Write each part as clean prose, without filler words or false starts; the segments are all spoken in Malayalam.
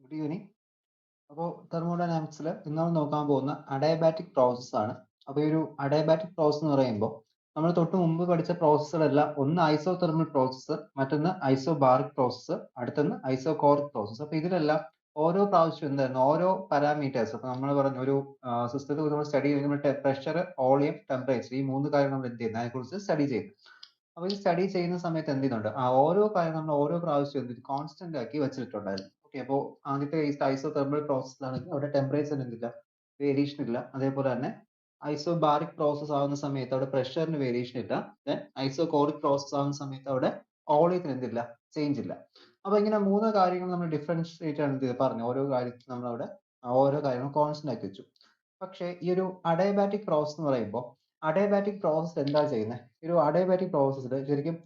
Good evening. അപ്പോൾ തെർമോഡൈനാമിക്സിൽ ഇന്ന് നമ്മൾ നോക്കാൻ പോകുന്ന അഡയബാറ്റിക് പ്രോസസ് ആണ്. അപ്പോൾ ഈ ഒരു അഡയബാറ്റിക് പ്രോസസ് എന്ന് പറയുമ്പോൾ നമ്മൾ തൊട്ട് മുമ്പ് പഠിച്ച പ്രോസസ്സുകളെല്ലാം ഒന്ന് ഐസോതെർമൽ പ്രോസസ്സ്, മറ്റൊന്ന് ഐസോബാറിക് പ്രോസസ്സ്, അടുത്തൊന്ന് ഐസോകോറിക് പ്രോസസ്സ്. അപ്പോൾ ഇതിലെല്ലാം ഓരോ പ്രാവശ്യം എന്തായിരുന്നു ഓരോ പാരാമീറ്റേഴ്സ്. അപ്പോൾ നമ്മൾ പറഞ്ഞു ഒരു സിസ്റ്റത്തെ നമ്മൾ സ്റ്റഡി ചെയ്യുമ്പോൾ പ്രഷർ, വോളിയം, ടെമ്പറേച്ചർ, ഈ മൂന്ന് കാര്യങ്ങൾ നമ്മൾ എന്ത് ചെയ്യുന്നത് അതിനെക്കുറിച്ച് സ്റ്റഡി ചെയ്യുന്നു. അപ്പോൾ ഈ സ്റ്റഡി ചെയ്യുന്ന സമയത്ത് എന്ത് ചെയ്യുന്നുണ്ട്, ആ ഓരോ കാര്യം നമ്മൾ ഓരോ പ്രാവശ്യം എന്ത് കോൺസ്റ്റന്റ് ആക്കി വെച്ചിട്ടുണ്ടായിരുന്നു. ഓക്കെ, അപ്പോൾ ആദ്യത്തെ ഐസോതെർമൽ പ്രോസസ്സിലാണെങ്കിൽ അവിടെ ടെമ്പറേച്ചർ എന്തില്ല, വേരിയേഷൻ ഇല്ല. അതേപോലെ തന്നെ ഐസോബാറിക് പ്രോസസ് ആവുന്ന സമയത്ത് അവിടെ പ്രഷറിന് വേരിയേഷൻ ഇല്ല. ദെൻ ഐസോകോറിക് പ്രോസസ് ആവുന്ന സമയത്ത് അവിടെ വോളിയത്തിന് എന്തില്ല, ചേഞ്ച് ഇല്ല. അപ്പൊ ഇങ്ങനെ മൂന്ന് കാര്യങ്ങൾ നമ്മൾ ഡിഫറൻഷിയേറ്റ് ആണ് എന്ത് പറഞ്ഞു, ഓരോ കാര്യത്തിൽ നമ്മൾ അവിടെ ഓരോ കാര്യങ്ങളും കോൺസ്റ്റന്റ് ആക്കി വെച്ചു. പക്ഷേ ഈ ഒരു അഡയബാറ്റിക് പ്രോസസ് എന്ന് പറയുമ്പോൾ അഡയബാറ്റിക് പ്രോസസ് എന്താ ചെയ്യുന്നത്, ഒരു അഡയബാറ്റിക് പ്രോസസ്സിൽ ശരിക്കും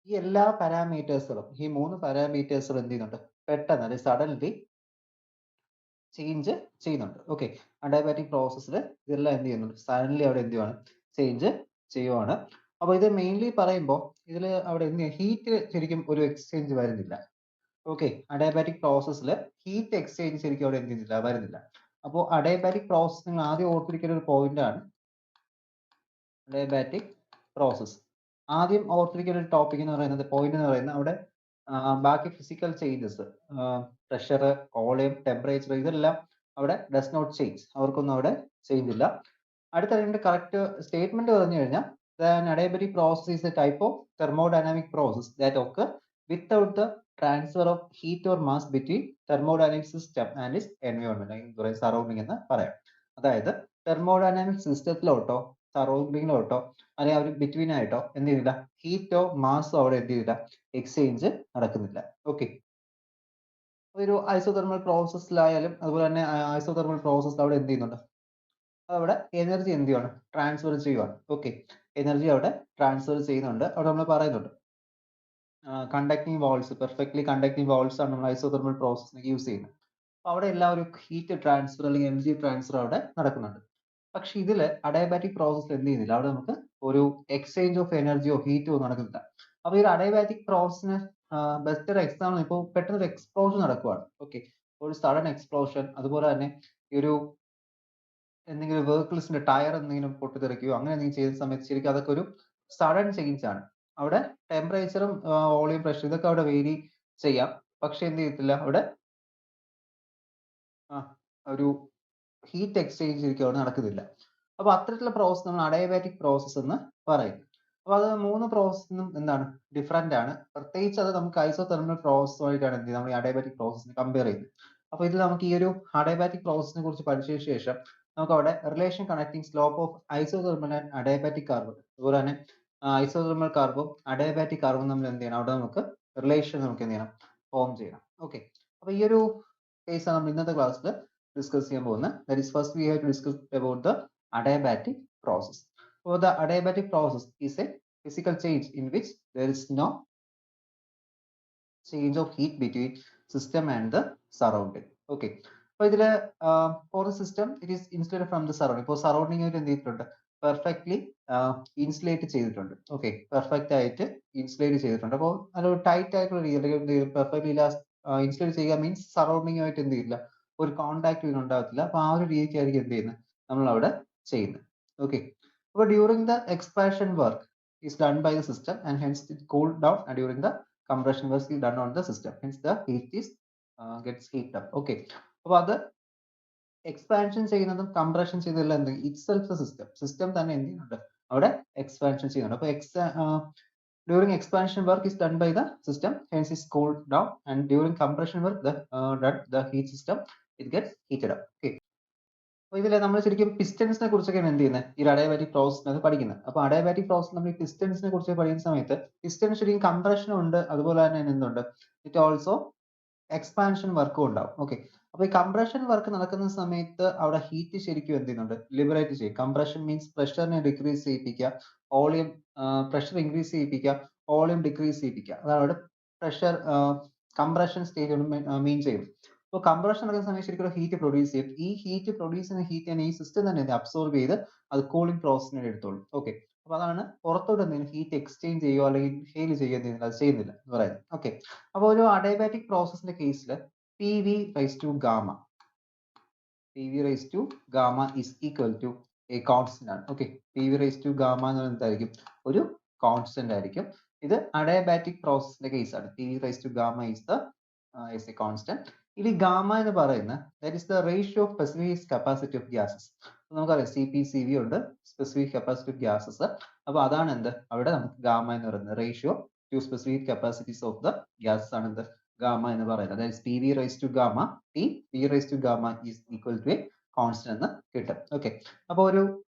ഈ എല്ലാ പാരാമീറ്റേഴ്സുകളും, ഈ മൂന്ന് പാരാമീറ്റേഴ്സുകളും എന്ത് ചെയ്യുന്നുണ്ട്, പെട്ടെന്ന് അത് സഡൻലി ചേഞ്ച് ചെയ്യുന്നുണ്ട്. ഓക്കെ, അഡയബാറ്റിക് പ്രോസസ്സിൽ ഇതെല്ലാം എന്ത് ചെയ്യുന്നുണ്ട്, സഡൻലി അവിടെ എന്ത് ചെയ്യുവാണ്, ചേഞ്ച് ചെയ്യുവാണ്. അപ്പോൾ ഇത് മെയിൻലി പറയുമ്പോൾ ഇതിൽ അവിടെ എന്ത് ഹീറ്റ് ശരിക്കും ഒരു എക്സ്ചേഞ്ച് വരുന്നില്ല. ഓക്കെ, അഡയബാറ്റിക് പ്രോസസ്സിൽ ഹീറ്റ് എക്സ്ചേഞ്ച് ശരിക്കും അവിടെ എന്ത് ചെയ്യുന്നില്ല, വരുന്നില്ല. അപ്പോൾ അഡയബാറ്റിക് പ്രോസസ് നിങ്ങൾ ആദ്യം ഓർത്തിരിക്കുന്ന ഒരു പോയിന്റ് ആണ് അഡയബാറ്റിക് പ്രോസസ്. ആദ്യം ഓർത്തിരിക്കുന്ന ഒരു ടോപ്പിക് എന്ന് പറയുന്നത്, പോയിന്റ് എന്ന് പറയുന്നത് അവിടെ ബാക്കി physical changes, pressure, volume, temperature, ഇതെല്ലാം അവിടെ ഡസ് നോട്ട് ചേഞ്ച്, അവർക്കൊന്നും അവിടെ ചേഞ്ച് ഇല്ല. അടുത്ത അതിന്റെ കറക്റ്റ് സ്റ്റേറ്റ്മെന്റ് പറഞ്ഞു കഴിഞ്ഞാൽ adiabatic process is A type of thermodynamic process that occur without the transfer of heat or mass between thermodynamic system and is environment, surrounding എന്ന് പറയാം. അതായത് തെർമോഡൈനാമിക് സിസ്റ്റത്തിലോട്ടോ സറൗണ്ടിങ്ങിലോട്ടോ അല്ലെങ്കിൽ അവർ ബിറ്റ്വീൻ ആയിട്ടോ എന്ത് ചെയ്യുന്നില്ല, ഹീറ്റോ മാസോ അവിടെ എന്ത് ചെയ്തില്ല, എക്സ്ചേഞ്ച് നടക്കുന്നില്ല. ഓക്കെ, ഒരു ഐസോതെർമൽ പ്രോസസ്സിലായാലും അതുപോലെ തന്നെ ഐസോതെർമൽ പ്രോസസ്സിൽ അവിടെ എന്ത് ചെയ്യുന്നുണ്ട്, അവിടെ എനർജി എന്ത് ചെയ്യുവാണ്, ട്രാൻസ്ഫർ ചെയ്യുവാണ്. ഓക്കെ, എനർജി അവിടെ ട്രാൻസ്ഫർ ചെയ്യുന്നുണ്ട്. അവിടെ നമ്മൾ പറയുന്നുണ്ട് conducting walls, perfectly conducting walls ആണ് നമ്മൾ ഐസോതെർമൽ പ്രോസസ്സിന് യൂസ് ചെയ്യുന്നത്. അപ്പോൾ അവിടെ എല്ലാം ഒരു ഹീറ്റ് ട്രാൻസ്ഫർ അല്ലെങ്കിൽ എനർജി ട്രാൻസ്ഫർ അവിടെ നടക്കുന്നുണ്ട്. പക്ഷെ ഇതിൽ അഡയബാറ്റിക് പ്രോസസ് എന്ത് ചെയ്യുന്നില്ല, അവിടെ നമുക്ക് ഒരു എക്സ്ചേഞ്ച് ഓഫ് എനർജിയോ ഹീറ്റോ നടക്കുന്നില്ല. അപ്പൊ ഈ അഡയബാറ്റിക് പ്രോസസ്സിന് ബെസ്റ്റ് ഒരു എക്സാമ്പിൾ, ഇപ്പോൾ പെട്ടെന്ന് ഒരു എക്സ്പ്ലോഷൻ നടക്കുവാണ്. ഓക്കെ, ഒരു സഡൻ എക്സ്പ്ലോഷൻ, അതുപോലെ തന്നെ ഈ ഒരു എന്തെങ്കിലും വെഹിക്കിൾസിന്റെ ടയർ എന്തെങ്കിലും പൊട്ടിത്തെറിക്കുകയോ അങ്ങനെ എന്തെങ്കിലും ചെയ്യുന്ന സമയത്ത് ശരിക്കും അതൊക്കെ ഒരു സഡൻ ചേഞ്ച് ആണ്. അവിടെ ടെമ്പറേച്ചറും വോളിയം, പ്രഷർ ഇതൊക്കെ അവിടെ വേരി ചെയ്യാം. പക്ഷെ എന്ത് ചെയ്യത്തില്ല, അവിടെ ഒരു ഹീറ്റ് എക്സ്ചേഞ്ച് ശരിക്കും അവിടെ നടക്കുന്നില്ല. അപ്പൊ അത്തരത്തിലുള്ള പ്രോസസ് നമ്മൾ അഡയബാറ്റിക് പ്രോസസ് എന്ന് പറയും. അപ്പൊ അത് മൂന്ന് പ്രോസസ്സിനും എന്താണ്, ഡിഫറെന്റ് ആണ്. പ്രത്യേകിച്ച് അത് നമുക്ക് ഐസോതെർമൽ പ്രോസസ്സുമായിട്ടാണ് എന്ത് നമ്മൾ ഈ അഡയബാറ്റിക് പ്രോസസ്സിനെ കമ്പയർ ചെയ്യുന്നത്. അപ്പൊ ഇതിൽ നമുക്ക് ഈ ഒരു അഡയബാറ്റിക് പ്രോസസ്സിനെ കുറിച്ച് പഠിച്ചതിന് ശേഷം നമുക്ക് അവിടെ relation connecting slope of isothermal and adiabatic carbon, അതുപോലെ തന്നെ ഐസോതെർമൽ കാർബും അഡയബാറ്റിക് കാർബും നമ്മൾ എന്ത് ചെയ്യണം, അവിടെ നമുക്ക് റിലേഷൻ നമുക്ക് എന്ത് ചെയ്യണം, ഫോം ചെയ്യണം. ഓക്കെ, അപ്പൊ ഈ ഒരു കേസ് ആണ് നമ്മൾ ഇന്നത്തെ ക്ലാസ്സിൽ ഡിസ്കസ് ചെയ്യാൻ പോകുന്നത്. That is, first we have to discuss about the adiabatic process. So the adiabatic process is a physical change in which there is no change of heat between system and the surrounding. Okay, അപ്പോൾ ഇതിൽ for the system it is insulated from the surrounding. ഇപ്പോൾ സറൗണ്ടിങ് ആയിട്ട് എന്ത് ചെയ്തിട്ടുണ്ട്, പെർഫെക്റ്റ്ലി ഇൻസുലേറ്റ് ചെയ്തിട്ടുണ്ട്. ഓക്കെ, പെർഫെക്റ്റ് ആയിട്ട് ഇൻസുലേറ്റ് ചെയ്തിട്ടുണ്ട്. അപ്പോൾ അതൊരു ടൈറ്റ് ആയിട്ടുള്ള രീതിയിൽ പെർഫെക്റ്റ്ലി ഇൻസുലേറ്റ് ചെയ്യുക മീൻസ് സറൗണ്ടിങ്ങുമായിട്ട് എന്ത് ചെയ്യില്ല, ഒരു കോണ്ടാക്ട് ഉണ്ടാകത്തില്ല. അപ്പൊ ആ ഒരു രീതിക്കായിരിക്കും എന്ത് ചെയ്യുന്നത്, നമ്മൾ അവിടെ ചെയ്യുന്നത്. ഓക്കെ, അപ്പോൾ during the expansion work is done by the system and hence it cooled down, and during the compression work is done on the system, hence the heat is gets heated up. Okay, അപ്പോൾ അത് എക്സ്പാൻഷൻ ചെയ്യുന്നതും കംപ്രഷൻ ചെയ്യുന്നതെല്ലാം എന്ത് ഇറ്റ്സെൽഫ് ദ സിസ്റ്റം തന്നെ എന്ത് ചെയ്യുന്നുണ്ട്, അവിടെ എക്സ്പാൻഷൻ ചെയ്യുന്നുണ്ട്. അപ്പോൾ during expansion work is done by the system, hence is cooled down, and during compression work the heat system it gets heated up. Okay, അപ്പോൾ ഇതിൽ നമ്മൾ ശരിക്കും പിസ്റ്റൻസിനെ കുറിച്ചൊക്കെയാണ് എന്ത് ചെയ്യുന്നത്, ഈ അഡയബാറ്റിക് പ്രോസസ്സിനകത്ത് പഠിക്കുന്നത്. അപ്പോൾ അഡയബാറ്റിക് പ്രോസസ് നമ്മൾ ഈ പിസ്റ്റൻസിനെ കുറിച്ച് പഠിക്കുന്ന സമയത്ത് പിസ്റ്റൻ ശരിക്കും കംപ്രഷനും ഉണ്ട്, അതുപോലെ തന്നെ എന്തുണ്ട്, ഇറ്റ് ഓൾസോ എക്സ്പാൻഷൻ വർക്കും ഉണ്ടാവും. ഓക്കെ, അപ്പോൾ ഈ കംപ്രഷൻ വർക്ക് നടക്കുന്ന സമയത്ത് അവിടെ ഹീറ്റ് ശരിക്കും എന്ത് ചെയ്യുന്നുണ്ട്, ലിബറേറ്റ് ചെയ്യും. കംപ്രഷൻ മീൻസ് പ്രഷറിനെ ഡിക്രീസ് ചെയ്യിപ്പിക്കുക, വോളിയം പ്രഷർ ഇൻക്രീസ് ചെയ്യിപ്പിക്കുക, വോളിയം ഡിക്രീസ് ചെയ്യിപ്പിക്കുക. അതാണ് അവിടെ പ്രഷർ കംപ്രഷൻ സ്റ്റേജ് മീൻ ചെയ്യും. അപ്പോൾ കംപ്രഷൻ നടക്കുന്ന സമയത്ത് ശരിക്കും ഹീറ്റ് പ്രൊഡ്യൂസ് ചെയ്യും. ഈ ഹീറ്റ് പ്രൊഡ്യൂസ് ചെയ്യുന്ന ഹീറ്റ് തന്നെ ഈ സിസ്റ്റം തന്നെ അബ്സോർബ് ചെയ്ത് അത് കൂളിംഗ് പ്രോസസ്സിനെ എടുത്തോളും. ഓക്കെ, അപ്പൊ അതാണ് പുറത്തോട്ട് എന്തെങ്കിലും ഹീറ്റ് എക്സ്ചേഞ്ച് ചെയ്യുകയോ അല്ലെങ്കിൽ ഇൻഹെയിൽ ചെയ്യുകയോ അത് ചെയ്യുന്നില്ല എന്ന് പറയുന്നത്. ഓക്കെ, അപ്പോൾ ഒരു അഡയബാറ്റിക് പ്രോസസ്സിന്റെ കേസിൽ PV raised to gamma. PV raised to gamma is equal to a constant ആണ്. Okay, PV raised to gamma എന്ന് പറയുന്നത് എന്തായിരിക്കും? ഒരു കോൺസ്റ്റന്റ് ആയിരിക്കും. ഇത് അഡയബാറ്റിക് പ്രോസസ്സിന്റെ കേസ് ആണ്. PV raised to gamma is a constant. ഇനി ഗാമ എന്ന് പറയുന്നത് that is the ratio of specific capacity of gases. നമുക്കറിയാം CP CV ഉണ്ട്, specific capacity of gases. അപ്പൊ അതാണ് എന്ത് അവിടെ നമുക്ക് ഗാമ എന്ന് പറയുന്നത് ratio two specific capacities of the gases ആണ് എന്ത് ഗാമ എന്ന് പറയുന്നത്. അതായത് PV raised to gamma P raised to gamma is equal to a constant എന്ന് കിട്ടും. ഓക്കെ, അപ്പോൾ ഒരു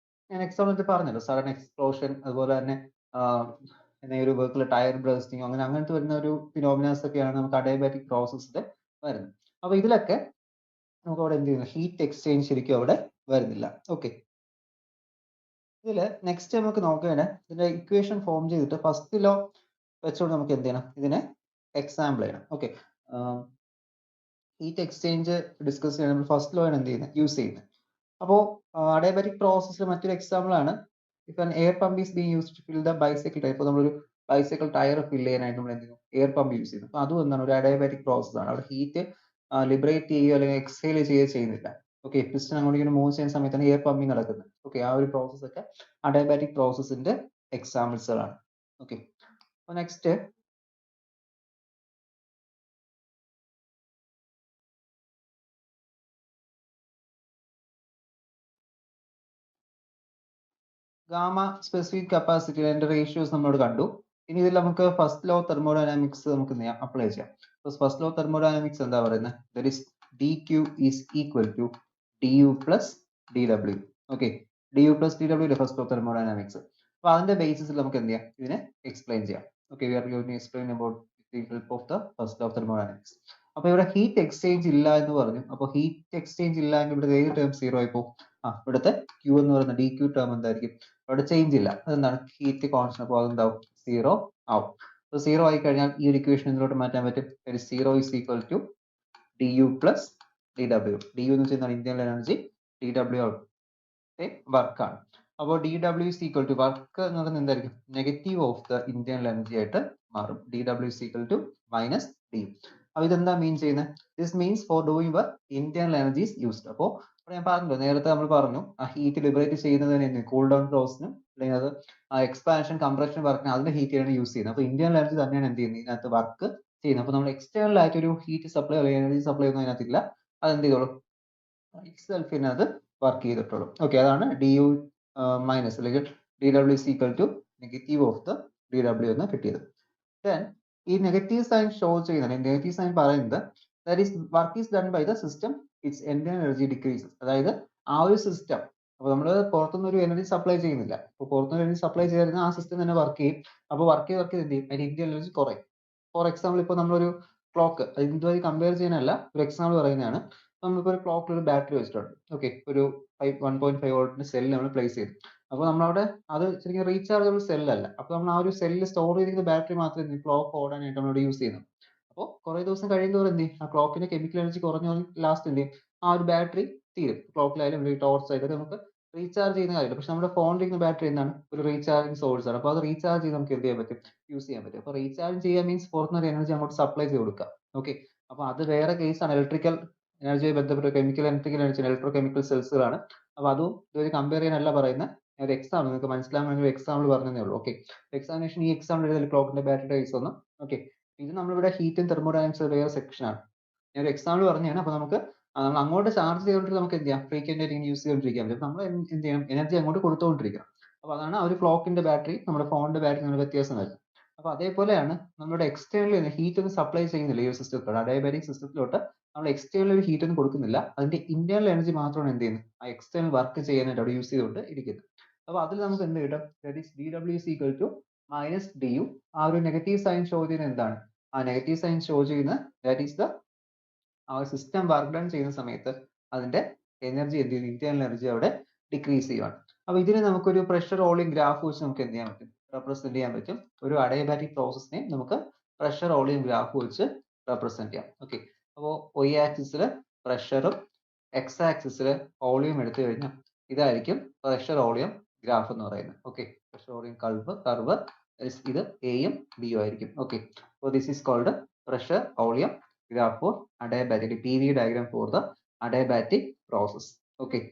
ഞാൻ എക്സാമ്പിൾ പറഞ്ഞല്ലോ, സഡൻ എക്സ്പ്ലോഷൻ, അതുപോലെ തന്നെ ഒരു വെഹിക്കിൾ ടയർ ബ്രസ്റ്റിംഗ്, അങ്ങനത്തെ വരുന്ന ഒരു ഫിനോമിനാസ് ഒക്കെയാണ് നമുക്ക് അഡയബാറ്റിക് പ്രോസസ്സിൽ വരുന്നത്. അപ്പൊ ഇതിലൊക്കെ നമുക്ക് അവിടെ എന്ത് ചെയ്യുന്നു, ഹീറ്റ് എക്സ്ചേഞ്ച് ശരിക്കും അവിടെ വരുന്നില്ല. ഓക്കെ, ഇതില് നെക്സ്റ്റ് നമുക്ക് നോക്കുകയാണ് ഇതിന്റെ ഇക്വേഷൻ ഫോം ചെയ്തിട്ട് ഫസ്റ്റ് ലോ വെച്ചുകൊണ്ട് നമുക്ക് എന്ത് ചെയ്യണം, ഇതിനെ എക്സാമ്പിൾ ചെയ്യണം. ഓക്കെ, ഹീറ്റ് എക്സ്ചേഞ്ച് ഡിസ്കസ് ചെയ്യാൻ നമ്മൾ ഫസ്റ്റ് ലോ ആണ് എന്ത് ചെയ്യുന്നത്, യൂസ് ചെയ്യുന്നത്. അപ്പോൾ അഡയബാറ്റിക് പ്രോസസ്സിൽ മറ്റൊരു എക്സാമ്പിൾ ആണ് if an air pump is being used to fill the bicycle tyre. ഇപ്പോൾ നമ്മളൊരു ബൈസൈക്കിൾ ടയർ ഫിൽ ചെയ്യാനായിട്ട് നമ്മൾ എന്ത് ചെയ്യും, എയർ പമ്പ് യൂസ് ചെയ്യുന്നു. അപ്പോൾ അതും എന്താണ്, ഒരു അഡയബാറ്റിക് പ്രോസസ് ആണ്. അവിടെ ഹീറ്റ് ലിബറേറ്റ് ചെയ്യുകയോ അല്ലെങ്കിൽ എക്സൈൽ ചെയ്യുന്നില്ല. ഓക്കെ, പിസ്റ്റൺ അങ്ങോട്ട് ഇങ്ങനെ മൂവ് ചെയ്യുന്ന സമയത്താണ് എയർ പമ്പിങ് നടക്കുന്നത്. ഓക്കെ, ആ ഒരു പ്രോസസ് ഒക്കെ അഡയബാറ്റിക് പ്രോസസ്സിന്റെ എക്സാമ്പിൾസുകളാണ്. ഓക്കെ, അപ്പോൾ നെക്സ്റ്റ് ഗാമ സ്പെസിഫിക് കപ്പാസിറ്റി അതിന്റെ റേഷ്യോസ് നമ്മളോട് കണ്ടു. ഇനി ഇതിൽ നമുക്ക് ഫസ്റ്റ് ലോ തെർമോഡൈനാമിക്സ് നമുക്ക് അപ്ലൈ ചെയ്യാം. ഫസ്റ്റ് ലോ തെർമോഡൈനാമിക്സ് എന്താ പറയുന്നത്, that is dq is equal to du plus dw. Okay, du plus dw first law thermodynamics. അപ്പൊ അതിന്റെ ബേസിസിൽ നമുക്ക് എന്ത് ചെയ്യാം, ഇതിനെ എക്സ്പ്ലെയിൻ ചെയ്യാം. Okay, we are going to explain about the help of the first law thermodynamics. അപ്പൊ ഇവിടെ ഹീറ്റ് എക്സ്ചേഞ്ച് ഇല്ല എന്ന് പറഞ്ഞു. അപ്പൊ ഹീറ്റ് എക്സ്ചേഞ്ച് ഇല്ല എങ്കിൽ ഇവിടെ ഏത് ടേം സീറോ ആയി പോകും. ഇവിടുത്തെ Q എന്ന് പറയുന്ന dq ടേം എന്തായിരിക്കും, അവിടെ ചേഞ്ച് ഇല്ല. അതെന്താണ്, ഹീറ്റ് കോൺസ്റ്റന്റ്. അപ്പോൾ അതെന്താവും, സീറോ ആവും. അപ്പോൾ സീറോ ആയി കഴിഞ്ഞാൽ ഈ ഒരു ഇക്വേഷൻ ഇതിലോട്ട് മാറ്റാൻ പറ്റും. Zero is equal to du plus dw. du എന്ന് വെച്ചാൽ ഇന്റേണൽ എനർജി, dw വർക്ക് ആണ്. അപ്പോൾ dw is equal to work എന്ന് പറയുന്നത് എന്തായിരിക്കും, negative of the internal energy ആയിട്ട് മാറും. dw is equal to minus du. അപ്പോൾ ഇതെന്താ മീൻ ചെയ്യുന്നത്, this means for doing work internal energy is used. അപ്പോൾ ഞാൻ പറഞ്ഞല്ലോ, നേരത്തെ നമ്മൾ പറഞ്ഞു ആ ഹീറ്റ് ലിബറേറ്റ് ചെയ്യുന്നതിന് കൂൾ ഡൗൺ പ്രോസസ്സിനും അല്ലെങ്കിൽ അത് എക്സ്പാൻഷൻ കംപ്രഷൻ വർക്കിന് അതിന്റെ ഹീറ്റ് യൂസ് ചെയ്യുന്നത്. അപ്പോൾ ഇന്റേണൽ എനർജി തന്നെയാണ് എന്ത് ചെയ്യുന്നത്, ഇതിനകത്ത് വർക്ക് ചെയ്യുന്നത്. അപ്പോൾ നമ്മൾ എക്സ്റ്റേണൽ ആയിട്ട് ഒരു ഹീറ്റ് സപ്ലൈ അല്ലെങ്കിൽ എനർജി സപ്ലൈ ഒന്നും അതിനകത്തില്ല. അതെന്ത് ചെയ്തോളൂ, സെൽഫിനകത്ത് വർക്ക് ചെയ്തിട്ടുള്ളൂ. ഓക്കെ, അതാണ് du മൈനസ് അല്ലെങ്കിൽ dw is equal to negative of the dw എന്ന് കിട്ടിയത്. ദെൻ ഈ നെഗറ്റീവ് സൈൻ ഷോ ചെയ്യുന്നത്, നെഗറ്റീവ് സൈൻ പറയുന്നത് that is work is done by the system, its internal energy decreases. അതായത് ആ ഒരു സിസ്റ്റം, അപ്പോൾ നമ്മൾ പുറത്തുനിന്ന് ഒരു എനർജി സപ്ലൈ ചെയ്യുന്നില്ല. അപ്പോൾ പുറത്തുനിന്ന് എനർജി സപ്ലൈ ചെയ്യുന്ന ആ സിസ്റ്റം തന്നെ വർക്ക് ചെയ്യും. അപ്പോൾ വർക്ക് ചെയ്ത് എന്ത് ചെയ്യും, അതിന്റെ ഇന്റേണൽ എനർജി കുറയും. ഫോർ എക്സാമ്പിൾ, ഇപ്പോൾ നമ്മളൊരു ക്ലോക്ക്, ഇതുമായി കമ്പയർ ചെയ്യാനല്ല, ഒരു എക്സാമ്പിൾ പറയുന്നതാണ്. നമ്മളിപ്പോൾ ഒരു ക്ലോക്കിൽ ഒരു ബാറ്ററി വെച്ചിട്ടുണ്ട്. ഓക്കെ, ഒരു 1.5 വോൾട്ടിന്റെ സെല്ല് നമ്മൾ പ്ലേസ് ചെയ്തു. അപ്പോൾ നമ്മളവിടെ അത് ശരിക്കും റീചാർജബിൾ സെല്ലല്ല. അപ്പോൾ നമ്മൾ ആ ഒരു സെല്ലിൽ സ്റ്റോർ ചെയ്തിരിക്കുന്ന ബാറ്ററി മാത്രമേ ക്ലോക്ക് ഓടാനായിട്ട് നമ്മളിവിടെ യൂസ് ചെയ്യുന്നത്. അപ്പോൾ കുറെ ദിവസം കഴിയുന്നതോറും എന്ത് ചെയ്യും, ആ ക്ലോക്കിന്റെ കെമിക്കൽ എനർജി കുറഞ്ഞ ലാസ്റ്റ് എന്ത് ചെയ്യും, ആ ഒരു ബാറ്ററി തീരും. ക്ലോക്കിലായാലും ടോർച്ച് ആയിട്ട് നമുക്ക് റീചാർജ് ചെയ്യുന്ന കാര്യമില്ല. പക്ഷെ നമ്മുടെ ഫോണിലിരിക്കുന്ന ബാറ്ററി എന്താണ്, ഒരു റീചാർജിങ് സോഴ്സ് ആണ്. അപ്പോൾ അത് റീചാർജ് ചെയ്ത് നമുക്ക് എന്ത് ചെയ്യാൻ പറ്റും, യൂസ് ചെയ്യാൻ പറ്റും. അപ്പോൾ റീചാർജ് ചെയ്യാൻ മീൻസ് പുറത്തുനിന്ന് എനർജി അങ്ങോട്ട് സപ്ലൈ ചെയ്ത് കൊടുക്കുക. ഓക്കെ, അപ്പോൾ അത് വേറെ കേസാണ്. ഇലക്ട്രിക്കൽ എനർജിയുമായി ബന്ധപ്പെട്ട chemical electrical energy electrochemical സെൽസുകളാണ്. അപ്പോൾ അതും ഇതൊരു കമ്പയർ ചെയ്യാനല്ല പറയുന്നത്, ഒരു എക്സാമ്പിൾ നിങ്ങൾക്ക് മനസ്സിലാകാൻ വേണ്ടി ഒരു എക്സാമ്പിൾ പറഞ്ഞതേ ഉള്ളൂ. ഓക്കെ, എക്സാമിനേഷൻ ഈ എക്സാമ്പിൾ എഴുതിയ ക്ലോക്കിന്റെ ബാറ്ററിയുടെ കേസ് ഒന്നും. ഓക്കെ, ഇത് നമ്മളിവിടെ ഹീറ്റ് ആൻഡ് തെർമോഡൈനാമിക്സ് വേറെ സെക്ഷൻ ആണ്. ഞാൻ ഒരു എക്സാമ്പിൾ പറഞ്ഞാണ്. അപ്പോൾ നമുക്ക് നമ്മൾ അങ്ങോട്ട് ചാർജ് ചെയ്തുകൊണ്ട് നമുക്ക് എന്ത് ചെയ്യാം, ഫ്രീക്വന്റ് ആയിട്ട് യൂസ് ചെയ്തുകൊണ്ടിരിക്കാൻ പറ്റും. നമ്മൾ എന്ത് ചെയ്യണം, എനർജി അങ്ങോട്ട് കൊടുത്തുകൊണ്ടിരിക്കണം. അപ്പോൾ അതാണ് ആ ഒരു ക്ലോക്കിന്റെ ബാറ്ററി നമ്മുടെ ഫോണിന്റെ ബാറ്ററി തമ്മിൽ വ്യത്യാസം വരുന്നത്. അപ്പോൾ അതേപോലെയാണ് നമ്മുടെ എക്സ്റ്റേണൽ ഹീറ്റ് ഒന്നും സപ്ലൈ ചെയ്യുന്നില്ല ഈ ഒരു സിസ്റ്റത്തിലോട്ട്, ഡയബാറ്റിക് സിസ്റ്റത്തിലോട്ട് നമ്മൾ എക്സ്റ്റേണൽ ഒരു ഹീറ്റ് ഒന്നും കൊടുക്കുന്നില്ല. അതിന്റെ ഇന്റേണൽ എനർജി മാത്രമാണ് എന്ത് ചെയ്യുന്നത്, ആ എക്സ്റ്റേണൽ വർക്ക് ചെയ്യാനായിട്ട് അവിടെ യൂസ് ചെയ്തുകൊണ്ട് ഇരിക്കുന്നത്. അപ്പോൾ അതിൽ നമുക്ക് എന്ത് കിട്ടും, that is dw is equal to minus du. ആ ഒരു നെഗറ്റീവ് സൈൻ ഷോ ചെയ്യുന്നത് എന്താണ്, ആ നെഗറ്റീവ് സൈൻ ഷോ ചെയ്യുന്ന ദാറ്റ് ഈസ് ദ ആ സിസ്റ്റം വർക്ക് ഡൺ ചെയ്യുന്ന സമയത്ത് അതിന്റെ എനർജി എന്ത് ചെയ്യുന്നു, ഇന്റേണൽ എനർജി അവിടെ ഡിക്രീസ് ചെയ്യുവാണ്. അപ്പൊ ഇതിനെ നമുക്കൊരു പ്രഷർ വോളിയം ഗ്രാഫ് വെച്ച് നമുക്ക് എന്ത് ചെയ്യാൻ പറ്റും, റെപ്രസെന്റ് ചെയ്യാൻ പറ്റും. ഒരു അഡയബാറ്റിക് പ്രോസസ്സിനെ നമുക്ക് പ്രഷർ വോളിയം ഗ്രാഫ് വെച്ച് റെപ്രസെന്റ് ചെയ്യാം. ഓക്കെ, അപ്പോൾ y ആക്സിസിൽ പ്രഷറും എക്സ് ആക്സിസിൽ വോളിയം എടുത്തു കഴിഞ്ഞാൽ ഇതായിരിക്കും പ്രഷർ വോളിയം ഗ്രാഫ് എന്ന് പറയുന്നത്. ഓക്കെ, പ്രഷർ വോളിയം കർവ് ഇത് എയും ബിയും ആയിരിക്കും. ഓക്കെ, അപ്പോൾ this is called pressure volume graph for adiabatic, PV diagram for the adiabatic process. Okay.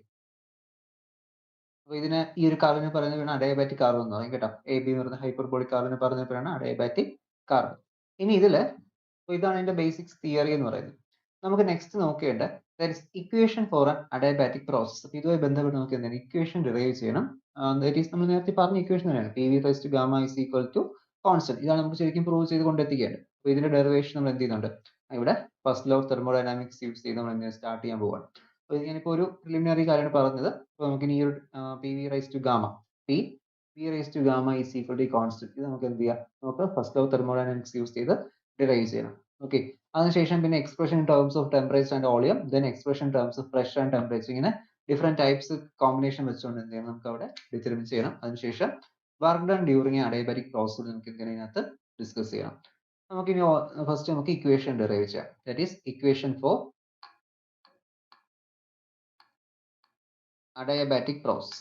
അപ്പോൾ ഇതിന് ഈ ഒരു കാർബിനെ പറയുന്നതാണ് അഡയബാറ്റിക് കാർബൺ എന്ന് പറയും കേട്ടോ. AB എന്ന് പറയുന്ന ഹൈപ്പർബോളിക് കാർബിനെ പറഞ്ഞപ്പോഴാണ് അഡയബാറ്റിക് കാർബൺ. ഇനി ഇതില് ഇതാണ് അതിന്റെ ബേസിക്സ് തിയറി എന്ന് പറയുന്നത്. നമുക്ക് നെക്സ്റ്റ് നോക്കേണ്ട equation for an adiabatic process. അപ്പോൾ ഇതുമായി ബന്ധപ്പെട്ട് നമുക്ക് എന്താണ് ഇക്വേഷൻ ഡിറൈവ് ചെയ്യണം. ദാറ്റ് ഈസ് നമ്മൾ നേരത്തെ പറഞ്ഞ ഇക്വേഷൻ തന്നെയാണ്. PV raise to gamma is equal to constant. ഇതാണ് നമുക്ക് ശരിക്കും പ്രൂവ് ചെയ്ത് കൊണ്ടെത്തിക്കേണ്ടത്. അപ്പോൾ ഇതിന്റെ ഡെറിവേഷൻ നമ്മൾ എന്ത് ചെയ്യുന്നുണ്ട്, ഇവിടെ first law of thermodynamics use ചെയ്ത് നമ്മൾ സ്റ്റാർട്ട് ചെയ്യാൻ പോവാണ്. അപ്പോൾ ഞാനിപ്പോൾ ഒരു പ്രിലിമിനറി കാര്യമാണ് പറഞ്ഞത്. അപ്പോൾ നമുക്ക് ഈ ഒരു PV raise to gamma P raise to gamma is equal to constant. ഇത് നമുക്ക് എന്ത് ചെയ്യാം, നമുക്ക് first law of thermodynamics use ചെയ്ത് ഡിറൈവ് ചെയ്യണം. ഓക്കെ. അതിനുശേഷം പിന്നെ expression in terms of temperature and volume, then expression in terms of pressure and temperature, ഇങ്ങനെ ഡിഫറെന്റ് ടൈപ്സ് കോമ്പിനേഷൻ വെച്ചുകൊണ്ട് എന്ത് ചെയ്യണം, നമുക്ക് അവിടെ ഡിറ്റർമിൻ ചെയ്യണം. അതിനുശേഷം work done during adiabatic process നമുക്ക് ഇതിനകത്ത് ഡിസ്കസ് ചെയ്യണം. നമുക്കിനി ഫസ്റ്റ് നമുക്ക് ഇക്വേഷൻ ഡിറൈവ് ചെയ്യാം. That is equation for adiabatic process.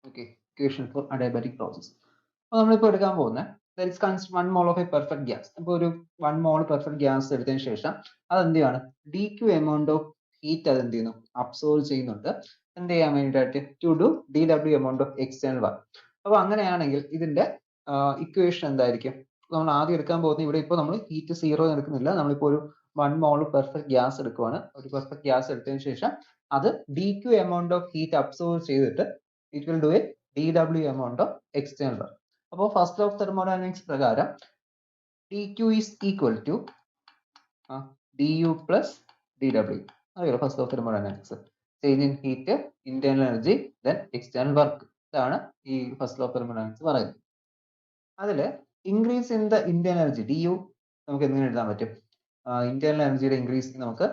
Okay, equation for adiabatic process. അപ്പോൾ നമ്മളിപ്പോൾ എടുക്കാൻ പോകുന്നത് that is consider 1 mole of a perfect gas. അപ്പോൾ ഒരു 1 mole perfect gas എടുത്തതിന് ശേഷം അത് എന്ത് ചെയ്യാണ്, dq amount of heat അത് എന്ത് ചെയ്യുന്നു, അബ്സോർബ് ചെയ്യുന്നുണ്ട്. എന്ത് ചെയ്യാൻ വേണ്ടിയിട്ട് to do dw amount of external work. അപ്പോൾ അങ്ങനെയാണെങ്കിൽ ഇതിന്റെ ഇക്വേഷൻ എന്തായിരിക്കും, നമ്മൾ ആദ്യം എടുക്കാൻ പോകുന്നത് ഇവിടെ ഇപ്പോൾ നമ്മൾ ഹീറ്റ് 0 എടുക്കുന്നില്ല, നമ്മളിപ്പോൾ ഒരു 1 mole പെർഫെക്റ്റ് ഗ്യാസ് എടുക്കുവാണ്. ഒരു പെർഫെക്റ്റ് ഗ്യാസ് എടുത്തതിന് ശേഷം അത് dq amount of heat absorb ചെയ്തിട്ട് it will do a dw amount of external work. അപ്പോൾ ഫസ്റ്റ് ലോ ഓഫ് തെർമോഡൈനാമിക്സ് പ്രകാരം dq is equal to du plus dw. അറിയാലോ first law of thermodynamics, change in heat, internal energy, then external work. ഇതാണ് ഈ ഫസ്റ്റ് ലോ ഓഫ് തെർമോഡൈനാമിക്സ് പറയുന്നത്. അതിൽ increase in the internal energy du നമുക്ക് എങ്ങനെ എഴുതാൻ പറ്റും, ഇന്റേണൽ എനർജിയുടെ ഇൻക്രീസ് നമുക്ക്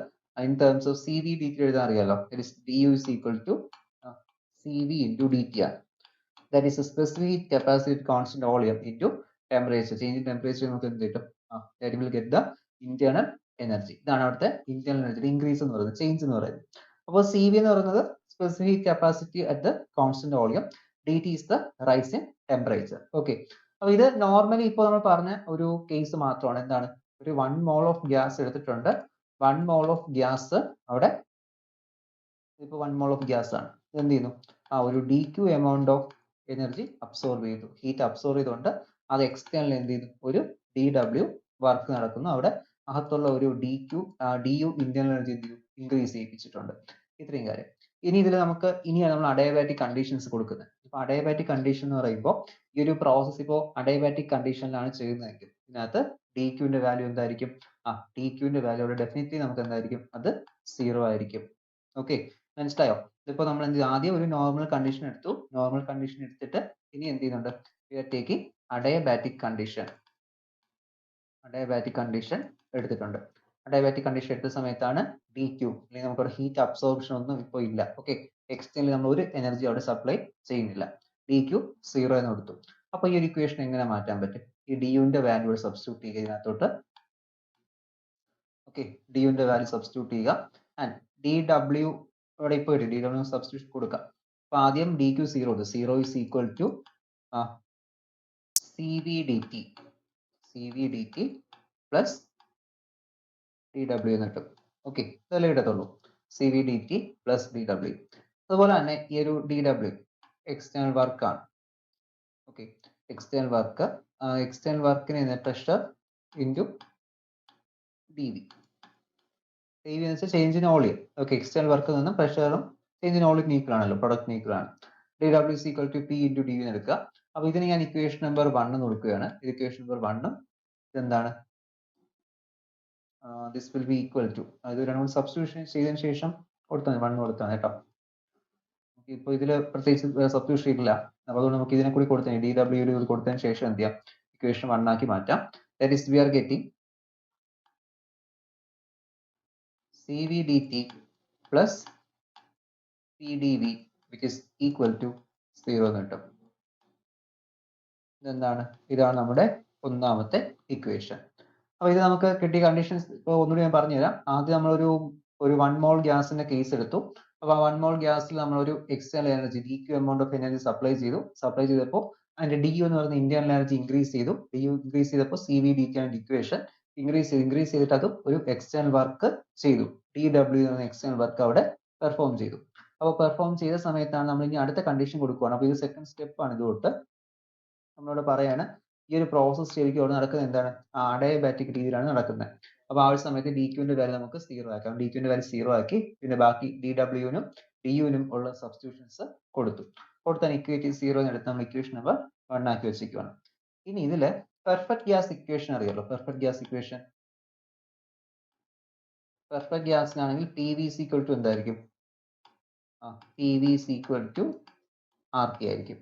in terms of CV dt എഴുതാൻ അറിയാലോ. That is du is equal to CV into dt. That is a specific capacity constant volume into temperature. Change in temperature നമുക്ക് എന്ത് കിട്ടും, that will get the internal energy. ഇതാണ് അവിടുത്തെ ഇന്റേണൽ എനർജി ഇൻക്രീസ് എന്ന് പറയുന്നത്, ചേഞ്ച് എന്ന് പറയുന്നത്. അപ്പോൾ CV എന്ന് പറയുന്നത് specific capacity at the constant volume, dt is the rise in temperature. Okay. അപ്പോൾ ഇത് നോർമലി ഇപ്പോൾ നമ്മൾ പറഞ്ഞ ഒരു കേസ് മാത്രമാണ്. എന്താണ്, ഒരു 1 mole ഓഫ് ഗ്യാസ് എടുത്തിട്ടുണ്ട്. 1 mole ഓഫ് ഗ്യാസ് അവിടെ ഇപ്പോൾ 1 mole ഓഫ് ഗ്യാസ് ആണ്. എന്ത് ചെയ്യുന്നു, ഒരു dq amount of energy absorb ചെയ്തു, ഹീറ്റ് അബ്സോർബ് ചെയ്തുകൊണ്ട് അത് എക്സ്റ്റേണൽ എന്ത് ചെയ്തു, ഒരു dw വർക്ക് നടക്കുന്നു. അവിടെ അകത്തുള്ള ഒരു du ഇന്റേണൽ എനർജി ഇൻക്രീസ് ചെയ്യിപ്പിച്ചിട്ടുണ്ട്. ഇത്രയും കാര്യം. ഇനി ഇതിൽ നമുക്ക് ഇനിയാണ് നമ്മൾ അഡയബാറ്റിക് കണ്ടീഷൻസ് കൊടുക്കുന്നത്. ഇപ്പൊ അഡയബാറ്റിക് കണ്ടീഷൻ എന്ന് പറയുമ്പോൾ ഈ ഒരു പ്രോസസ് ഇപ്പോൾ അഡയബാറ്റിക് കണ്ടീഷനിലാണ് ചെയ്യുന്നതെങ്കിൽ ഇതിനകത്ത് dqന്റെ വാല്യൂ എന്തായിരിക്കും, dqന്റെ വാല്യൂ അവിടെ ഡെഫിനറ്റ്ലി നമുക്ക് എന്തായിരിക്കും, അത് 0 ആയിരിക്കും. ഓക്കെ, മനസ്സിലായോ? ഇതിപ്പോ നമ്മൾ എന്ത് ആദ്യം ഒരു നോർമൽ കണ്ടീഷൻ എടുത്തു, നോർമൽ കണ്ടീഷൻ എടുത്തിട്ട് ഇനി എന്ത് ചെയ്യുന്നുണ്ട്, we are taking adiabatic condition. Adiabatic condition എടുത്തിട്ടുണ്ട്. അഡയബാറ്റിക് കണ്ടീഷൻ എടുത്ത സമയത്താണ് dq, അല്ലെങ്കിൽ നമുക്കൊരു ഹീറ്റ് അബ്സോർപ്ഷൻ ഒന്നും ഇപ്പോൾ ഇല്ല. ഓക്കെ, എക്സ്റ്റേണലി നമ്മൾ ഒരു എനർജി അവിടെ സപ്ലൈ ചെയ്യുന്നില്ല. dq 0 എന്ന് കൊടുത്തു. അപ്പൊ ഈ ഒരു ഇക്വേഷൻ എങ്ങനെ മാറ്റാൻ പറ്റും, ഈ ഡിയുന്റെ വാല്യൂ സബ്സ്റ്റിറ്റ്യൂട്ട് ചെയ്യുക ഇതിനകത്തോട്ട്. ഓക്കെ, ഡിയുന്റെ വാല്യൂ സബ്സ്റ്റിറ്റ്യൂട്ട് ചെയ്യുക ആൻഡ് dw ഇവിടെ ഇപ്പോൾ dw സബ്സ്റ്റിറ്റ്യൂഷൻ കൊടുക്കാം. അപ്പൊ ആദ്യം dq 0 is equal to CV dt plus dw എന്ന് കിട്ടും. ഓക്കെ, ഇതല്ലേ കിട്ടത്തുള്ളൂ, CV dt plus dw. അതുപോലെ തന്നെ ഈ ഒരു dw എക്സ്റ്റേണൽ വർക്ക് ആണ്. ഓക്കെ, എക്സ്റ്റേണൽ വർക്കിന് പ്രഷർ ഇൻറ്റു dv. dv എന്ന് വെച്ചാൽ change in volume. Okay, external വർക്കിൽ നിന്ന് പ്രഷറും ചേഞ്ച് ഇൻ വോളിയം ഈക്വൽ ആണല്ലോ, പ്രൊഡക്റ്റ് ഈക്വൽ ആണ്. dw is equal to P into dv എന്ന് എടുക്കുക. അപ്പൊ ഇതിന് ഞാൻ ഇക്വേഷൻ നമ്പർ 1 എന്ന് കൊടുക്കുകയാണ്. ഇത് ഇക്വേഷൻ നമ്പർ 1 ഇതെന്താണ്, this will be equal to, അത് രണ്ടും സബ്സ്റ്റിറ്റ്യൂഷൻ ചെയ്തതിനു ശേഷം കൊടുത്താണ് 1 കൊടുത്താണ് കേട്ടോ. ഇപ്പൊ ഇതില് പ്രത്യേകിച്ച് സബ്സ്റ്റിറ്റ്യൂഷൻ ഇല്ല, അപ്പൊ അതുകൊണ്ട് നമുക്ക് ഇതിനെ കൂടി കൊടുത്തേ dw കൊടുത്തതിന് ശേഷം എന്ത് ചെയ്യാം, ഇക്വേഷൻ 1 ആക്കി മാറ്റാം. That is we are getting CV dt plus PdV which is equal to 0 എന്ന് കിട്ടും. ഇതെന്താണ്, ഇതാണ് നമ്മുടെ ഒന്നാമത്തെ ഇക്വേഷൻ. അപ്പൊ ഇത് നമുക്ക് കിട്ടിയ കണ്ടീഷൻസ് ഇപ്പോൾ ഒന്നുകൂടി ഞാൻ പറഞ്ഞുതരാം. ആദ്യം നമ്മളൊരു 1 mole ഗ്യാസിന്റെ കേസ് എടുത്തു. അപ്പൊ ആ 1 mole ഗ്യാസിൽ നമ്മളൊരു external energy dq amount of energy supply ചെയ്തു. സപ്ലൈ ചെയ്തപ്പോൾ അതിന്റെ ഡി യു എന്ന് പറയുന്ന ഇന്റേണൽ എനർജി ഇൻക്രീസ് ചെയ്തു. ഡി യു ഇൻക്രീസ് ചെയ്തപ്പോൾ സി വി ഡി ടി ആണ് ഇക്വേഷൻ. ഇൻക്രീസ് ചെയ്തിട്ട് അതും ഒരു എക്സ്റ്റേണൽ വർക്ക് ചെയ്തു. ടി ഡബ്ല്യു എന്ന എക്സ്റ്റേണൽ വർക്ക് അവിടെ പെർഫോം ചെയ്തു. അപ്പോൾ പെർഫോം ചെയ്ത സമയത്താണ് നമ്മൾ ഇനി അടുത്ത കണ്ടീഷൻ കൊടുക്കുകയാണ്. അപ്പോൾ ഇത് സെക്കൻഡ് സ്റ്റെപ്പ് ആണ്. ഇതുകൊണ്ട് നമ്മളോട് പറയാണ് ഈ ഒരു പ്രോസസ് ശരിക്കും അവിടെ നടക്കുന്നത് എന്താണ്, അഡയബാറ്റിക് രീതിയിലാണ് നടക്കുന്നത്. അപ്പോൾ ആ ഒരു സമയത്ത് ഡി ക്യൂവിന്റെ വാല്യൂ നമുക്ക് 0 ആക്കാം. ഡി ക്യൂവിന്റെ വാല്യൂ 0 ആക്കി പിന്നെ ബാക്കി ഡി ഡബ്ല്യുവിനും ഡി യുവിനും ഉള്ള സബ്സ്റ്റിറ്റ്യൂഷൻസ് കൊടുത്താൽ ഇക്വേറ്റ് 0 എന്ന് എടുത്ത് നമ്മൾ ഇക്വേഷൻ നമ്പർ 1 ആക്കി വെച്ചിരിക്കുകയാണ്. ഇനി ഇതില് പെർഫെക്റ്റ് ഗ്യാസ് ഇക്വേഷൻ അറിയാലോ. പെർഫെക്റ്റ് ഗ്യാസ് ഇക്വേഷൻ, പെർഫെക്റ്റ് ഗ്യാസിനാണെങ്കിൽ P V C equal to എന്തായിരിക്കും, P V C equal to R T ആയിരിക്കും.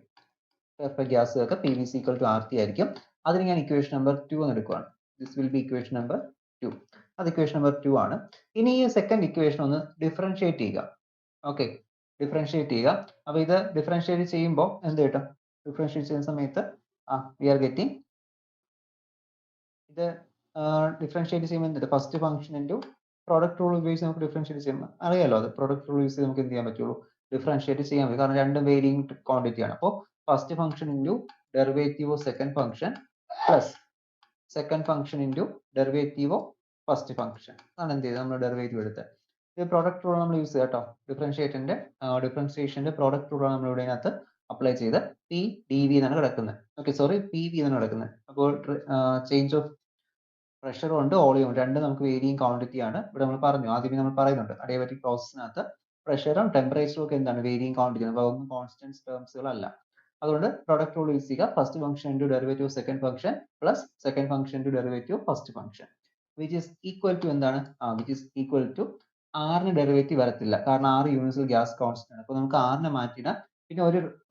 പെർഫെക്റ്റ് ഗ്യാസുകൾക്ക് P V C equal to R T ആയിരിക്കും. അതിന് ഞാൻ ഇക്വേഷൻ നമ്പർ 2 എന്ന് എടുക്കുകയാണ്. This will be equation number 2. അത് ഇക്വേഷൻ നമ്പർ 2 ആണ്. ഇനി ഈ സെക്കൻഡ് ഇക്വേഷൻ ഒന്ന് ഡിഫറൻഷിയേറ്റ് ചെയ്യുക. ഓക്കെ, ഡിഫറൻഷിയേറ്റ് ചെയ്യുക. അപ്പോൾ ഇത് ഡിഫറൻഷിയേറ്റ് ചെയ്യുമ്പോൾ എന്ത് കിട്ടും, ഡിഫറൻഷിയേറ്റ് ചെയ്യുന്ന സമയത്ത് വി ആർ ഗെറ്റിംഗ് ഇത് ഡിഫറൻഷിയേറ്റ് ചെയ്യുമ്പോൾ എന്ത്, first function into product rule ഉപയോഗിച്ച് നമുക്ക് ഡിഫറൻഷിയേറ്റ് ചെയ്യുമ്പോൾ അറിയാലോ. അത് പ്രോഡക്റ്റ് റൂൾ യൂസ് ചെയ്ത് നമുക്ക് എന്ത് ചെയ്യാൻ പറ്റുള്ളൂ, ഡിഫറൻഷിയേറ്റ് ചെയ്യാൻ പറ്റും. കാരണം രണ്ടും വേരിയിങ് ക്വാണ്ടിറ്റി ആണ്. അപ്പോൾ first function into derivative of second function plus second function into derivative of first function ആണ് എന്ത് ചെയ്തത് നമ്മൾ ഡെറിവേറ്റീവ് എടുത്തത്. ഇത് പ്രോഡക്റ്റ് റൂൾ നമ്മൾ യൂസ് ചെയ്യുക കേട്ടോ. ഡിഫറൻഷിയേഷന്റെ പ്രോഡക്റ്റ് റൂൾ നമ്മൾ ഇവിടെ ഇതിനകത്ത് അപ്ലൈ ചെയ്ത് പി ഡി വി എന്നാണ് കിടക്കുന്നത്. ഓക്കെ, സോറി, പി വി എന്നാണ് കിടക്കുന്നത്. അപ്പോൾ ചേഞ്ച് ഓഫ് പ്രഷറും ഉണ്ട് വോളിയം ഉണ്ട്, രണ്ട് നമുക്ക് വേരിയിങ് ക്വാണ്ടിറ്റി ആണ്. ഇവിടെ നമ്മൾ പറഞ്ഞു, ആദ്യമേ നമ്മൾ പറയുന്നുണ്ട് അഡിയബാറ്റിക് പ്രോസസ്സിനകത്ത് പ്രഷറും ടെമ്പറേച്ചറും ഒക്കെ എന്താണ് വേരിയിങ് ക്വാണ്ടിറ്റി ആണ്. അപ്പോൾ അതൊന്നും കോൺസ്റ്റന്റ് ടേംസുകളല്ല. അതുകൊണ്ട് പ്രൊഡക്റ്റ് റൂൾ യൂസ് ചെയ്യുക. First function into derivative second function plus second function into derivative first function which is equal to എന്താണ്, വിച്ച് ഈസ് ഈക്വൽ ടു ആറിന് ഡെറിവേറ്റീവ് വരത്തില്ല, കാരണം ആറ് യൂണിവേഴ്സൽ ഗ്യാസ് കോൺസ്റ്റന്റ് ആണ്. അപ്പോൾ നമുക്ക് ആറിനെ മാറ്റിയിടാം. പിന്നെ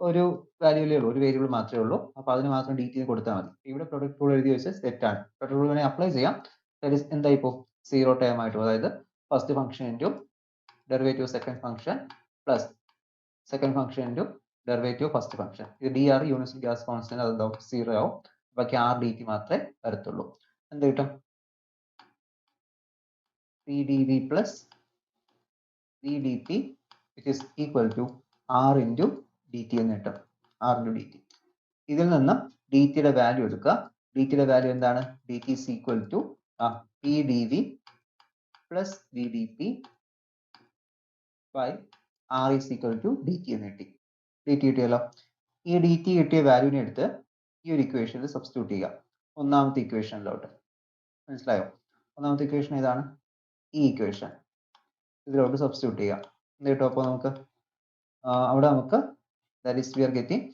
ഒരു വാല്യൂലേ ഉള്ളൂ, ഒരു വേരിയബിൾ മാത്രമേ ഉള്ളൂ. അപ്പോൾ അതിന് മാത്രം ഡി ടി കൊടുത്താൽ മതി. ഇവിടെ പ്രൊഡക്റ്റ് റൂൾ എഴുതി വെച്ചാൽ തെറ്റാണ്. പ്രൊഡക്റ്റ് റൂൾ വേണമെങ്കിൽ അപ്ലൈ ചെയ്യാം. എന്തായി ഇപ്പോൾ 0 ടൈം ആയിട്ട്, അതായത് first function into derivative second function plus second function into derivative first function. ഇത് D R universal gas constant, അതെന്താവും 0 ആവും. ബാക്കി ആർ ഡി ടി മാത്രമേ വരത്തുള്ളൂ. എന്ത് കിട്ടും, P D V plus V D T which is equal to R into D T എന്ന് കിട്ടും. R into D T. ഇതിൽ നിന്ന് ഡി ടിയുടെ വാല്യൂ എടുക്കുക. ഡി ടിയുടെ വാല്യൂ എന്താണ്, D T is equal to P D V plus V D T by R is equal to D T എന്ന് കിട്ടി. ഡി ടി കിട്ടിയല്ലോ. ഈ ഡി ടി കിട്ടിയ വാല്യൂവിനെ എടുത്ത് ഈ ഒരു ഇക്വേഷനിൽ സബ്സ്റ്റിറ്റ്യൂട്ട് ചെയ്യുക, ഒന്നാമത്തെ ഇക്വേഷനിലോട്ട്. മനസ്സിലായോ? ഒന്നാമത്തെ ഇക്വേഷൻ ഏതാണ്, ഈ ഇക്വേഷൻ. ഇതിലോട്ട് സബ്സ്റ്റിറ്റ്യൂട്ട് ചെയ്യുക. എന്ത് കിട്ടും അപ്പോൾ നമുക്ക്, അവിടെ നമുക്ക് that is we are getting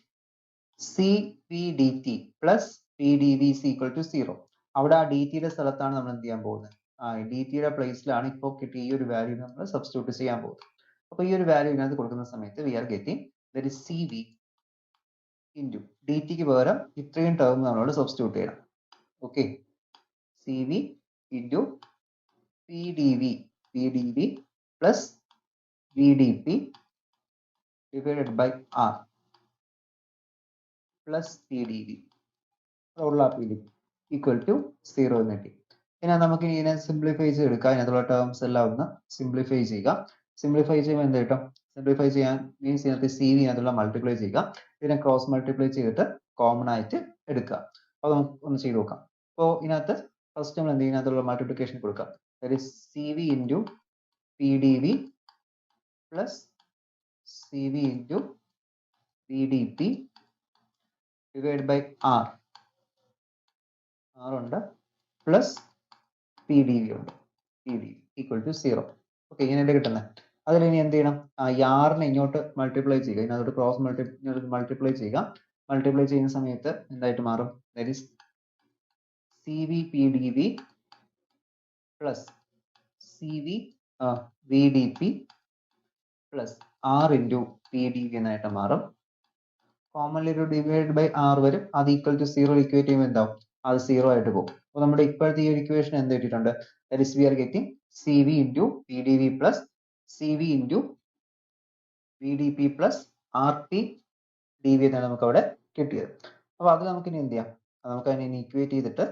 C P D T plus P D V is equal to 0. അവിടെ ആ ഡി ടിയുടെ സ്ഥലത്താണ് നമ്മൾ എന്ത് ചെയ്യാൻ പോകുന്നത്, ഡി ടിയുടെ പ്ലേസിലാണ് ഇപ്പോൾ കിട്ടിയ ഈ ഒരു വാല്യൂ നമ്മൾ സബ്സ്റ്റിറ്റ്യൂട്ട് ചെയ്യാൻ പോകുന്നത്. അപ്പോൾ ഈ ഒരു വാല്യൂ ഇതിനകത്ത് കൊടുക്കുന്ന സമയത്ത് V are getting that is C V into D tick പകരം ഇത്രയും ടേം നമ്മളോട് സബ്സ്റ്റിറ്റ്യൂട്ട് ചെയ്യണം. Okay, C V into P D V plus V D P divided by R plus P D V equal to 0 എന്ന് കിട്ടി. പിന്നെ നമുക്ക് ഇതിനെ സിംപ്ലിഫൈ ചെയ്തെടുക്കാം. ഇതിനകത്തുള്ള ടേംസ് എല്ലാം ഒന്ന് സിംപ്ലിഫൈ ചെയ്യുക. സിംപ്ലിഫൈ ചെയ്യുമ്പോൾ എന്ത് കിട്ടും, സിംപ്ലിഫൈ ചെയ്യാൻ മീൻസ് ഇതിനകത്ത് സി വി ഇതിനകത്തുള്ള മൾട്ടിപ്ലൈ ചെയ്യുക. ഇതിനെ ക്രോസ് മൾട്ടിപ്ലൈ ചെയ്തിട്ട് കോമൺ ആയിട്ട് എടുക്കുക. അപ്പോൾ നമുക്ക് ഒന്ന് ചെയ്ത് നോക്കാം. അപ്പോൾ ഇതിനകത്ത് ഫസ്റ്റ് നമ്മൾ എന്ത് ചെയ്യും, ഇതിനകത്തുള്ള മൾട്ടിപ്ലിക്കേഷൻ കൊടുക്കാം. That is C V into P D V plus C V into P D P divide by R ഉണ്ട് പ്ലസ് പി ഡി വി ഉണ്ട്. P D V equal to 0. Okay, ഇങ്ങനെയല്ലേ കിട്ടുന്നത്. അതിൽ ഇനി എന്ത് ചെയ്യണം, ഈ ആറിനെ ഇങ്ങോട്ട് മൾട്ടിപ്ലൈ ചെയ്യുക. ഇതിനകത്തോട്ട് ക്രോസ് മൾട്ടിപ്ലൈ ചെയ്യുക. മൾട്ടിപ്ലൈ ചെയ്യുന്ന സമയത്ത് എന്തായിട്ട് മാറും, that is C V P D V plus C V V D P plus R into P D V എന്നായിട്ട് മാറും. കോമൺലി ഒരു ഡിവൈഡ് ബൈ ആർ വരും. അത് ഈക്വൽ ടു 0 ഇക്വേറ്റ് ചെയ്യുമ്പോൾ എന്താവും, അത് 0 ആയിട്ട് പോകും. അപ്പോൾ നമ്മുടെ ഇപ്പോഴത്തെ ഈ ഒരു ഇക്വേഷൻ എന്ത് കിട്ടിയിട്ടുണ്ട്, that is we are getting C V into P D V plus C V into V D P plus R T D V എന്നാണ് നമുക്ക് അവിടെ കിട്ടിയത്. അപ്പോൾ അത് നമുക്ക് ഇനി എന്ത് ചെയ്യാം, നമുക്ക് അതിനെ ഇക്വേറ്റ് ചെയ്തിട്ട്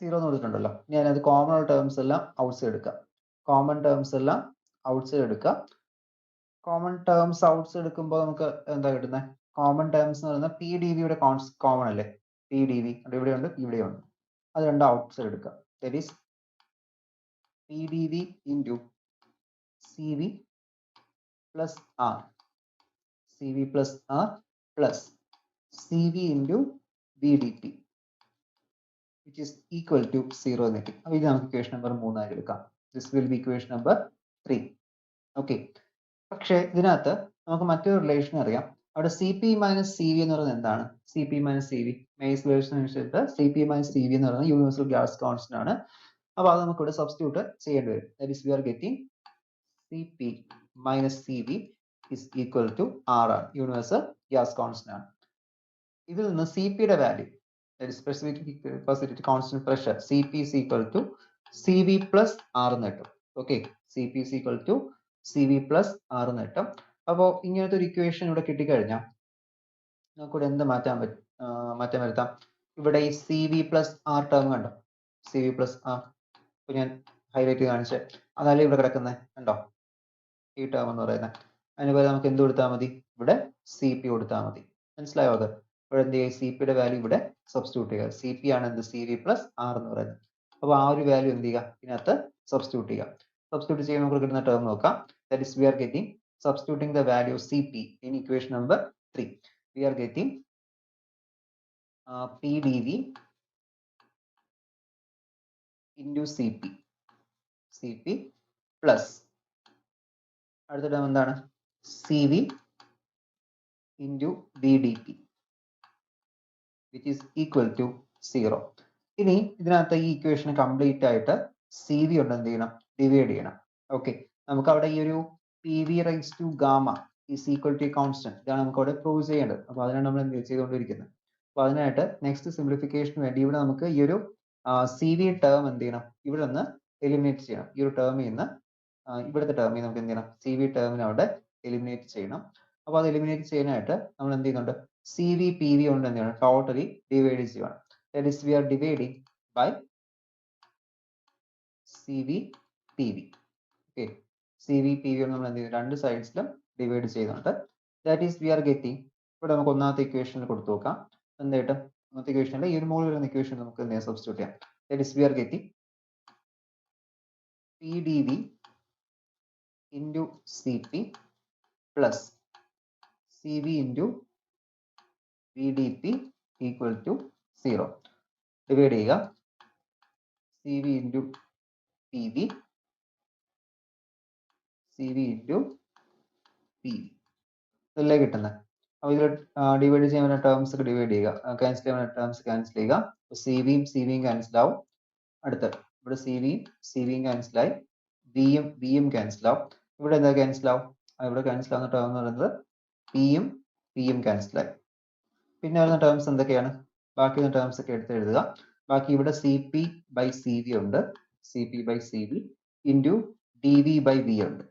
0 എന്ന് കൊടുത്തിട്ടുണ്ടല്ലോ. ഇനി അതിനകത്ത് കോമൺ ടേംസ് എല്ലാം ഔട്ട്സൈഡ് എടുക്കുക. കോമൺ ടേംസ് എല്ലാം ഔട്ട്സൈഡ് എടുക്കുക. കോമൺ ടേംസ് ഔട്ട്സൈഡ് എടുക്കുമ്പോൾ നമുക്ക് എന്താ കിട്ടുന്നത്, കോമൺ ടേംസ് എന്ന് പറയുന്നത് പി ഡി വിയുടെ കോമൺ അല്ലേ, പി ഡി വി ഇവിടെയുണ്ട് ഇവിടെയുണ്ട്, അത് രണ്ട് ഔട്ട് സൈഡ് എടുക്കുക. That is P D V into C V plus R, C V plus R plus C V into V D P which is equal to 0 എന്ന് കിട്ടി. അപ്പോൾ ഇത് നമുക്ക് ഇക്വേഷൻ നമ്പർ 3 ആയി എടുക്കാം. This will be equation number 3. Okay, പക്ഷേ ഇതിനകത്ത് നമുക്ക് മറ്റൊരു റിലേഷൻ അറിയാം. അവിടെ C P minus C V എന്ന് പറയുന്നത് എന്താണ്? C P minus C V മേസ് വേർഷൻ അനുസരിച്ച് C P minus C V എന്ന് പറയുന്നത് യൂണിവേഴ്സൽ ഗ്യാസ് കോൺസ്റ്റന്റ് ആണ്. അപ്പോൾ അത് നമുക്ക് ഇവിടെ സബ്സ്റ്റിറ്റ്യൂട്ട് ചെയ്യേണ്ടി വരും. That is we are getting C P minus C V is equal to R ആണ്, യൂണിവേഴ്സൽ ഗ്യാസ് കോൺസ്റ്റന്റ് ആണ്. ഇതിൽ നിന്ന് സി പിയുടെ value, specific precipitate constant pressure Cp is equal to Cv plus R എന്ന് കിട്ടും. Okay, Cp is equal to Cv plus R എന്ന് കിട്ടും. അപ്പോൾ ഇങ്ങനത്തെ ഒരു ഇക്വേഷൻ ഇവിടെ കിട്ടിക്കഴിഞ്ഞാൽ നമുക്കിവിടെ എന്ത് മാറ്റം വരുത്താം? ഇവിടെ ഈ Cv plus R ടേം കണ്ടോ, Cv plus R, ഇപ്പൊ ഞാൻ ഹൈലൈറ്റ് കാണിച്ച് അതല്ലേ ഇവിടെ കിടക്കുന്നത് കണ്ടോ, ഈ ടേം എന്ന് പറയുന്നത്. അതിന് പകരം നമുക്ക് എന്ത് കൊടുത്താൽ മതി? ഇവിടെ Cp കൊടുത്താൽ മതി. മനസ്സിലായോ? അത് ഇവിടെ എന്ത് ചെയ്യുക, സി പിയുടെ വാല്യൂ ഇവിടെ സബ്സ്റ്റിറ്റ്യൂട്ട് ചെയ്യുക. സി പി ആണ് എന്ത്, സി വി പ്ലസ് ആർ എന്ന് പറയുന്നത്. അപ്പോൾ ആ ഒരു വാല്യൂ എന്ത് ചെയ്യുക, ഇതിനകത്ത് സബ്സ്റ്റിറ്റ്യൂട്ട് ചെയ്യുക. സബ്സ്റ്റിറ്റ്യൂട്ട് ചെയ്യുമ്പോൾ നമുക്ക് കിട്ടുന്ന ടേം നോക്കാം. That is we are getting substituting the value C P in equation number 3. We are getting P D V into C P plus അടുത്ത ടേം എന്താണ്, C V into V D P which is equal to 0. ഇനി ഇതിനകത്ത് ഈ ഇക്വേഷൻ കംപ്ലീറ്റ് ആയിട്ട് സി വി കൊണ്ട് എന്ത് ചെയ്യണം, ഡിവൈഡ് ചെയ്യണം. ഓക്കെ, നമുക്ക് അവിടെ ഈ ഒരു P V raise to gamma is equal to constant, ഇതാണ് നമുക്ക് അവിടെ പ്രൂവ് ചെയ്യേണ്ടത്. അപ്പോൾ അതിനാണ് നമ്മൾ എന്ത് ചെയ്തുകൊണ്ടിരിക്കുന്നത്. അപ്പോൾ അതിനായിട്ട് നെക്സ്റ്റ് സിംപ്ലിഫിക്കേഷന് വേണ്ടി ഇവിടെ നമുക്ക് ഈ ഒരു സി വി ടേം എന്ത് ചെയ്യണം, ഇവിടെ നിന്ന് എലിമിനേറ്റ് ചെയ്യണം. ഈ ഒരു ടേമിൽ നിന്ന് ഇവിടുത്തെ ടേമിൽ നമുക്ക് എന്ത് ചെയ്യണം, സി വി ടേമിനെ അവിടെ എലിമിനേറ്റ് ചെയ്യണം. അപ്പോൾ അത് എലിമിനേറ്റ് ചെയ്യാനായിട്ട് നമ്മൾ എന്ത് ചെയ്യുന്നുണ്ട്, സി വി പി വി കൊണ്ട് എന്ത് ചെയ്യണം, ടോട്ടലി ഡിവൈഡ് ചെയ്യണം. That is we are dividing by C V P V. Okay, C V P V നമ്മൾ എന്ത് ചെയ്യും, രണ്ട് സൈഡ്സിലും ഡിവൈഡ് ചെയ്യുന്നുണ്ട്. That is we are getting, ഇവിടെ നമുക്ക് ഒന്നാമത്തെ ഇക്വേഷനിൽ കൊടുത്തു നോക്കാം. എന്തായിട്ട് ഒന്നാമത്തെ ഇക്വേഷനിൽ ഈ ഒരു മുകളിൽ വരുന്ന ഇക്വേഷൻ നമുക്ക് എന്ത് ചെയ്യാം, സബ്സ്റ്റിറ്റ്യൂട്ട് ചെയ്യാം. That is we are getting P D V into C P plus C V into V D P equal to 0. Divide ചെയ്യുക, C V into P V, C V into P V, ഇതല്ലേ കിട്ടുന്നത്. അപ്പോൾ ഇതിൽ ഡിവൈഡ് ചെയ്യാൻ വേണ്ട ടേംസ് ഒക്കെ ഡിവൈഡ് ചെയ്യുക, ക്യാൻസൽ ചെയ്യാൻ വേണ്ട ടേംസ് ക്യാൻസൽ ചെയ്യുക. സി വിയും ക്യാൻസൽ ആവും. അടുത്ത് ഇവിടെ സി വിയും ക്യാൻസൽ ആയി, വിയും ക്യാൻസൽ ആവും. ഇവിടെ എന്താ ക്യാൻസൽ ആവും, ഇവിടെ ക്യാൻസൽ ആവുന്ന ടേം എന്ന് പറയുന്നത് പിയും ക്യാൻസൽ ആയി. പിന്നെ വരുന്ന ടേംസ് എന്തൊക്കെയാണ്, ബാക്കി വരുന്ന ടേംസ് ഒക്കെ എടുത്ത് എഴുതുക. ബാക്കി ഇവിടെ C P by C V ഉണ്ട്, C P by C V into D V by V ഉണ്ട്.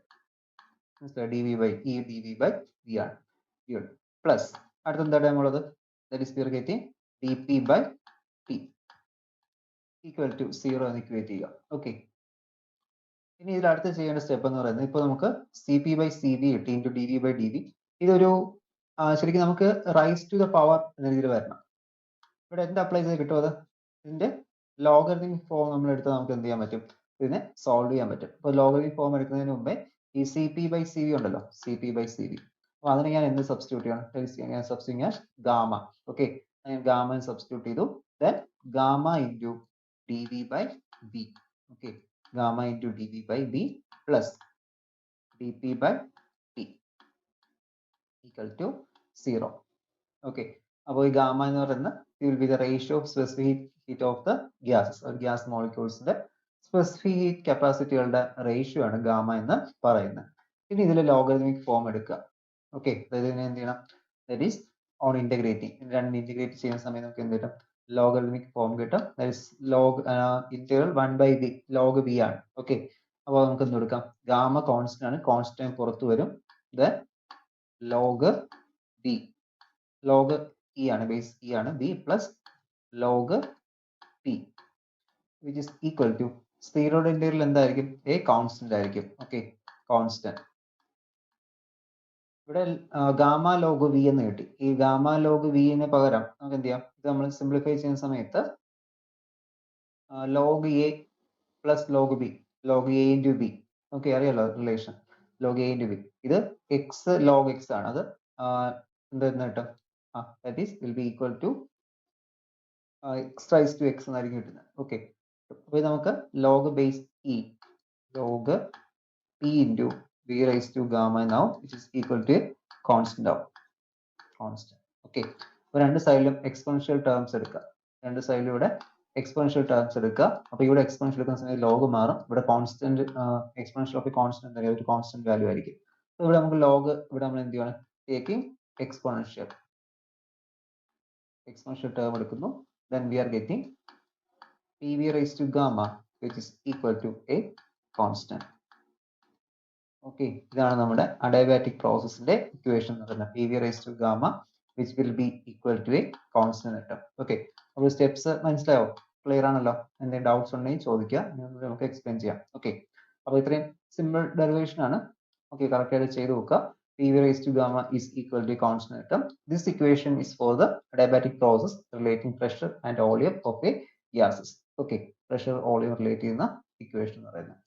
ഡി വി ബൈ വി ആണ്, പ്ലസ് അടുത്ത എന്താ ടേം ഉള്ളത്, that is we are getting D P by T equal to 0 എന്ന് ഇക്വേറ്റ് ചെയ്യുക. ഓക്കെ, ഇനി ഇതിൽ അടുത്ത് ചെയ്യേണ്ട സ്റ്റെപ്പ് എന്ന് പറയുന്നത്, ഇപ്പോൾ നമുക്ക് C P by C V കിട്ടി into D V by D V. ഇതൊരു ശരിക്കും നമുക്ക് റൈസ് ടു ദ പവർ എന്ന രീതിയിൽ വരണം. ഇവിടെ എന്ത് അപ്ലൈ ചെയ്ത് കിട്ടും, അത് ഇതിന്റെ ലോഗരിതമിക് ഫോം നമ്മൾ എടുത്താൽ നമുക്ക് എന്ത് ചെയ്യാൻ പറ്റും, ഇതിനെ സോൾവ് ചെയ്യാൻ പറ്റും. അപ്പോൾ ലോഗരിതമിക് ഫോം എടുക്കുന്നതിന് മുമ്പേ ഈ C P by C V ഉണ്ടല്ലോ, C P by C V, അപ്പോൾ അതിനെ ഞാൻ എന്ത് സബ്സ്റ്റിറ്റ്യൂട്ട് ചെയ്യണം, ഞാൻ സബ്സ്റ്റിറ്റ്യൂട്ട് ഗാമ. ഓക്കെ, ഞാൻ ഗാമ സബ്സ്റ്റിറ്റ്യൂട്ട് ചെയ്തു. Then gamma into D V by V. Okay, gamma into D V by V plus D P by T equal to 0. Okay, അപ്പോൾ ഈ ഗാമ എന്ന് പറയുന്നത് will be the ratio of specific heat of the gases, ഒരു ഗ്യാസ് മോളിക്യൂൾസിന്റെ സ്പെസിഫിക് ഹീറ്റ് കപ്പാസിറ്റികളുടെ റേഷ്യോ ആണ് ഗാമ എന്ന് പറയുന്നത്. ഇനി ഇതിൽ ലോഗരിതമിക് ഫോം എടുക്കുക. ഓക്കെ, അതായത് ഇതിനെ എന്ത് ചെയ്യണം, ദാറ്റ് ഈസ് ഓൺ ഇന്റഗ്രേറ്റിംഗ്, രണ്ട് ഇന്റഗ്രേറ്റ് ചെയ്യുന്ന സമയത്ത് നമുക്ക് എന്ത് കിട്ടും, ലോഗരിതമിക് ഫോം കിട്ടും. That is log integral 1/v log v ആണ്. ഓക്കെ, അപ്പോൾ നമുക്ക് എന്ത് കൊടുക്കാം, ഗാമ കോൺസ്റ്റന്റ് ആണ്, കോൺസ്റ്റന്റ് പുറത്തു വരും. Then log v, log E ആണ്, ബേസ് ഇ ആണ്, v plus log p which is equal to സ്പീഡോടെ ഇന്റഗ്രൽ എന്തായിരിക്കും, a കോൺസ്റ്റന്റ് ആയിരിക്കും. ഓക്കെ, കോൺസ്റ്റന്റ് ഇവിടെ ഗാമ ലോഗ് വി എന്ന് കിട്ടി. ഈ ഗാമ ലോഗ് വിന് പകരം നമുക്ക് എന്ത് ചെയ്യാം, ഇത് നമ്മൾ സിംപ്ലിഫൈ ചെയ്യുന്ന സമയത്ത് log A plus log B, log A into B, okay അറിയാലോ relation, log A into B. ഇത് എക്സ് ലോഗ് എക്സ് ആണ്. അത് എന്താ കിട്ടും, that is will be equal to X raise to X എന്നായിരിക്കും കിട്ടുന്നത്. ഓക്കെ, അപ്പോൾ നമുക്ക് log base E, log P into B raise to gamma now which is equal to constant ആവും, കോൺസ്റ്റന്റ്. ഓക്കെ, അപ്പോൾ രണ്ട് സൈഡിലും എക്സ്പോണൻഷ്യൽ ടേംസ് എടുക്കുക, രണ്ട് സൈഡിലും ഇവിടെ എക്സ്പോണൻഷ്യൽ ടേംസ് എടുക്കുക. അപ്പോൾ ഇവിടെ എക്സ്പോണൻഷ്യൽ എടുക്കുന്ന സമയത്ത് ലോഗ് മാറും, ഇവിടെ കോൺസ്റ്റന്റ് എക്സ്പോണൻഷ്യൽ ഓഫ് കോൺസ്റ്റന്റ് എന്താ ഒരു കോൺസ്റ്റന്റ് വാല്യൂ ആയിരിക്കും. അപ്പോൾ ഇവിടെ നമുക്ക് ലോഗ്, ഇവിടെ നമ്മൾ എന്ത് ചെയ്യണം, ടേക്കിംഗ് എക്സ്പോണൻഷ്യൽ ടേം എടുക്കുന്നു. Then we are getting PV raised to gamma which is equal to a constant. Okay, ഇതാണ് നമ്മുടെ അഡിയാബാറ്റിക് പ്രോസസ്സിന്റെ ഇക്വേഷൻ എന്ന് പറയുന്നത്, PV raised to gamma which will be equal to a constant term. Okay, അപ്പോൾ സ്റ്റെപ്സ് മനസ്സിലായോ, ക്ലിയർ ആണല്ലോ? എന്തെങ്കിലും ഡൗട്ട്സ് ഉണ്ടെങ്കിൽ ചോദിക്കുക, നമുക്ക് എക്സ്പ്ലെയിൻ ചെയ്യാം. ഓക്കെ, അപ്പോൾ ഇത്രയും സിമ്പിൾ ഡെറിവേഷൻ ആണ്. ഓക്കെ, കറക്റ്റ് ആയിട്ട് ചെയ്ത് നോക്കുക. PV raised to gamma is equal to a constant term. This equation is for the adiabatic process relating pressure and volume of a gases. Okay, pressure volume relate ചെയ്യുന്ന ഇക്വേഷൻ എന്ന് പറയുന്നത്.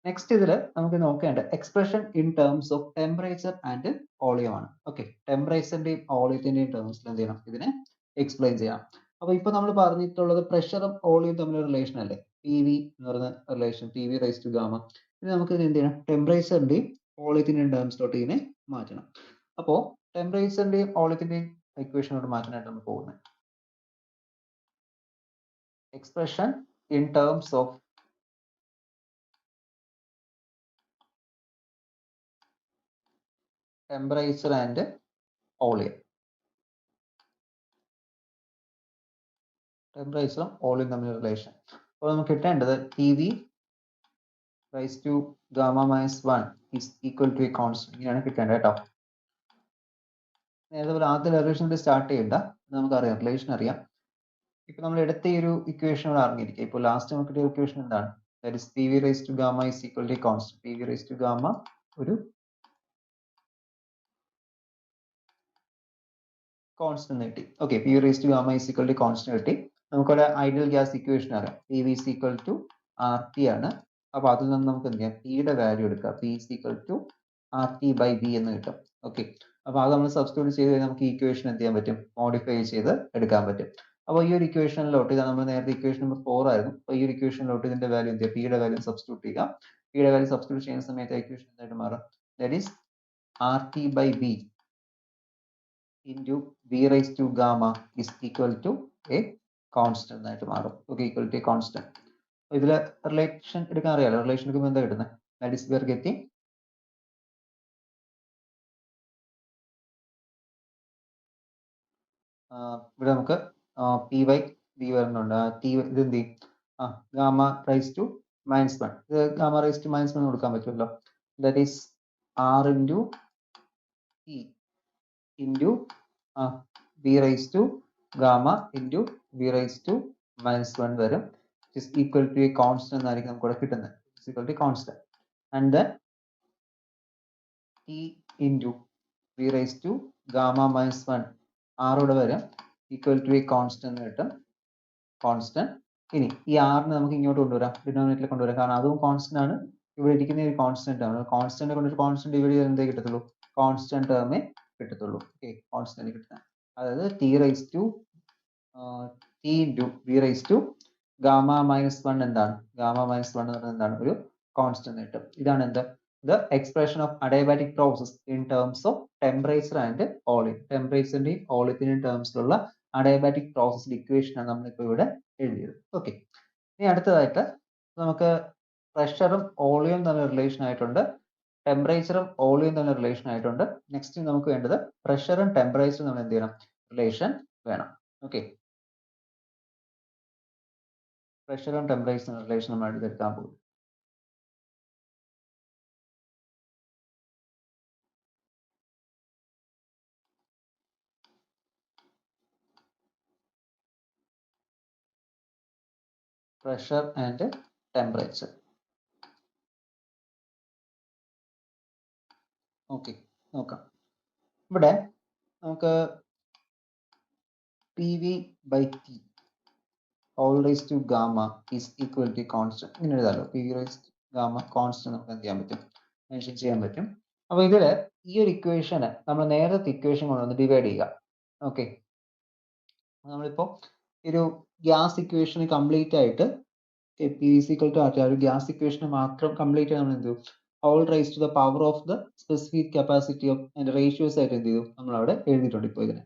നെക്സ്റ്റ് ഇതിൽ നമുക്ക് നോക്കേണ്ട expression in terms of temperature and volume ആണ്. ഓക്കെ, ടെമ്പറേച്ചറിന്റെയും വോളിയത്തിന്റെയും ടേംസിൽ എന്ത് ചെയ്യണം, ഇതിനെ എക്സ്പ്ലെയിൻ ചെയ്യണം. അപ്പോൾ ഇപ്പോൾ നമ്മൾ പറഞ്ഞിട്ടുള്ളത് പ്രഷറും വോളിയം തമ്മിലുള്ള റിലേഷൻ അല്ലേ, PV എന്ന് പറയുന്ന relation, PV raised to gamma. ഇത് നമുക്ക് എന്ത് ചെയ്യണം, ടെമ്പറേച്ചറിന്റെയും വോളിയത്തിന്റെയും ടേംസിലോട്ട് ഇതിനെ മാറ്റണം. അപ്പോൾ ടെമ്പറേച്ചറിന്റെയും വോളിയത്തിന്റെയും ഇക്വേഷനോട് മാറ്റാനായിട്ട് നമ്മൾ പോകുന്നത് expression in terms of temperature and volume. ടെമ്പറേച്ചറും വോളിയം തമ്മിലുള്ള റിലേഷൻ. അപ്പോൾ നമുക്ക് കിട്ടേണ്ടത് PV raised to gamma minus 1 is equal to a constant. ഇങ്ങനെയാണ് കിട്ടേണ്ടത് കേട്ടോ. നേരത്തെ പോലെ ആദ്യത്തെ ഡെറിവേഷൻ സ്റ്റാർട്ട് ചെയ്യണ്ട, നമുക്കറിയാം റിലേഷൻ അറിയാം. ഇപ്പൊ നമ്മൾ എടുത്ത ഈ ഒരു ഇക്വേഷൻ അറിഞ്ഞിരിക്കുക. ഇപ്പോൾ ലാസ്റ്റ് നമുക്ക് കിട്ടിയ ഇക്വേഷൻ എന്താണ്, that is PV raised to gamma is equal to a constant. PV raised to gamma ഒരു കോൺസ്റ്റന്റ് കിട്ടി. Okay, PV raised to gamma is equal to constant കിട്ടി. നമുക്കൊരു ഐഡിയൽ ഗ്യാസ് ഇക്വേഷൻ അറിയാം, PV is equal to RT ആണ്. അപ്പൊ അതിൽ നിന്ന് നമുക്ക് എന്ത് ചെയ്യാം, Pയുടെ വാല്യൂ എടുക്കാം, P is equal to RT by B എന്ന് കിട്ടും. ഓക്കെ, അപ്പൊ അത് നമ്മൾ സബ്സ്റ്റിറ്റ്യൂട്ട് ചെയ്ത് കഴിഞ്ഞാൽ നമുക്ക് ഇക്വേഷൻ എന്ത് ചെയ്യാൻ പറ്റും, മോഡിഫൈ ചെയ്ത് എടുക്കാൻ പറ്റും. അപ്പോൾ ഈ ഒരു ഇക്വേഷനിലോട്ട്, ഇത് നമ്മൾ നേരത്തെ ഇക്വേഷൻ നമ്പർ 4 ആയിരുന്നു. അപ്പോൾ ഈ ഒരു ഇക്വേഷനിലോട്ട് ഇതിന്റെ വാല്യൂ എന്ത് ചെയ്യുക, Pയുടെ വാല്യൂ സബ്സ്റ്റിറ്റ്യൂട്ട് ചെയ്യുക. Pയുടെ വാല്യൂ സബ്സ്റ്റിറ്റ്യൂട്ട് ചെയ്യുന്ന സമയത്ത് ഇക്വേഷൻ എന്തായിട്ട് മാറും, that is RT by B into V raised to gamma is equal to a constant ആയിട്ട് മാറും. Okay, equal to a constant. ഇതിൽ റിലേഷൻ എടുക്കാൻ അറിയാലോ, റിലേഷൻ എടുക്കുമ്പോൾ എന്താ കിട്ടുന്നത്, that is we are getting ഇവിടെ നമുക്ക് P by V വരുന്നുണ്ട്. T ഇത് എന്ത് ചെയ്യും, ഗാമ റൈസ് ടു -1, ഇത് ഗാമ റൈസ് ടു -1 കൊടുക്കാൻ പറ്റുമല്ലോ. That is R into E into V raise to gamma into V raise to -1 വരും. Is equal to a constant എന്നായിരിക്കും നമുക്ക് ഇവിടെ കിട്ടുന്നത്, is equal to constant. And then T into V raise to gamma -1 R ഇവിടെ വരും, ഈക്വൽ ടു എ കോൺസ്റ്റന്റ് കിട്ടും, കോൺസ്റ്റന്റ്. ഇനി ഈ ആറിന് നമുക്ക് ഇങ്ങോട്ട് കൊണ്ടുവരാം, ഡിനോമിനേറ്ററിൽ കൊണ്ടുവരാം, കാരണം അതും കോൺസ്റ്റന്റ് ആണ്, ഇവിടെ ഇരിക്കുന്ന ഒരു കോൺസ്റ്റന്റ് ആണ്. കോൺസ്റ്റന്റ് കൊണ്ടൊരു കോൺസ്റ്റന്റ് ഡിവൈഡ് ചെയ്താൽ എന്തേ കിട്ടത്തുള്ളൂ, കോൺസ്റ്റന്റ് ടേമേ കിട്ടത്തുള്ളൂ. ഓക്കെ, കോൺസ്റ്റന്റ് കിട്ടുന്നത്, അതായത് T raise to T into V raise to gamma -1 എന്താണ്, ഗാമ -1 എന്ന് പറയുന്നത് എന്താണ്, ഒരു കോൺസ്റ്റന്റ് കിട്ടും. ഇതാണ് എന്ത്, the expression of adiabatic process in terms of temperature and volume. ടെമ്പറേച്ചറിന്റെയും വോളിയത്തിന്റെയും ടേംസിലുള്ള അഡിയാബാറ്റിക് പ്രോസസ് ഇക്വേഷൻ ആണ് നമ്മളിപ്പോൾ ഇവിടെ എഴുതിയത്. ഓക്കെ, ഇനി അടുത്തതായിട്ട് നമുക്ക് പ്രഷറും വോളിയം തമ്മിൽ റിലേഷൻ ആയിട്ടുണ്ട്, ടെമ്പറേച്ചറും വോളിയം തമ്മിൽ റിലേഷൻ ആയിട്ടുണ്ട്. നെക്സ്റ്റ് നമുക്ക് വേണ്ടത് പ്രഷറും ടെമ്പറേച്ചറും നമ്മൾ എന്ത് ചെയ്യണം, റിലേഷൻ വേണം. ഓക്കെ, പ്രഷറും ടെമ്പറേച്ചറും റിലേഷൻ നമ്മൾ എടുക്കാൻ പോകും. Pressure and temperature. Okay, നോക്കാം. ഇവിടെ നമുക്ക് PV by T all raised to gamma is equal to constant. ഇങ്ങനെ എഴുതാമല്ലോ, PV raised to gamma constant നമുക്ക് എന്ത് ചെയ്യാൻ പറ്റും, മെൻഷൻ ചെയ്യാൻ പറ്റും. അപ്പൊ ഇതില് ഈ ഒരു ഇക്വേഷന് നമ്മൾ നേരത്തെ ഇക്വേഷൻ കൊണ്ടൊന്ന് ഡിവൈഡ് ചെയ്യുക. ഓക്കെ, നമ്മളിപ്പോ ഒരു ഗ്യാസ് ഇക്വേഷൻ കംപ്ലീറ്റ് ആയിട്ട് P is equal to RT, ഒരു ഗ്യാസ് ഇക്വേഷൻ മാത്രം കംപ്ലീറ്റ് ആയി നമ്മൾ എന്ത് ചെയ്യും, all raised to the power of the specific capacity of and ratios ആയിട്ട് എന്ത് ചെയ്തു നമ്മൾ അവിടെ എഴുതിയിട്ടുണ്ട്. ഇപ്പോൾ ഇതിനെ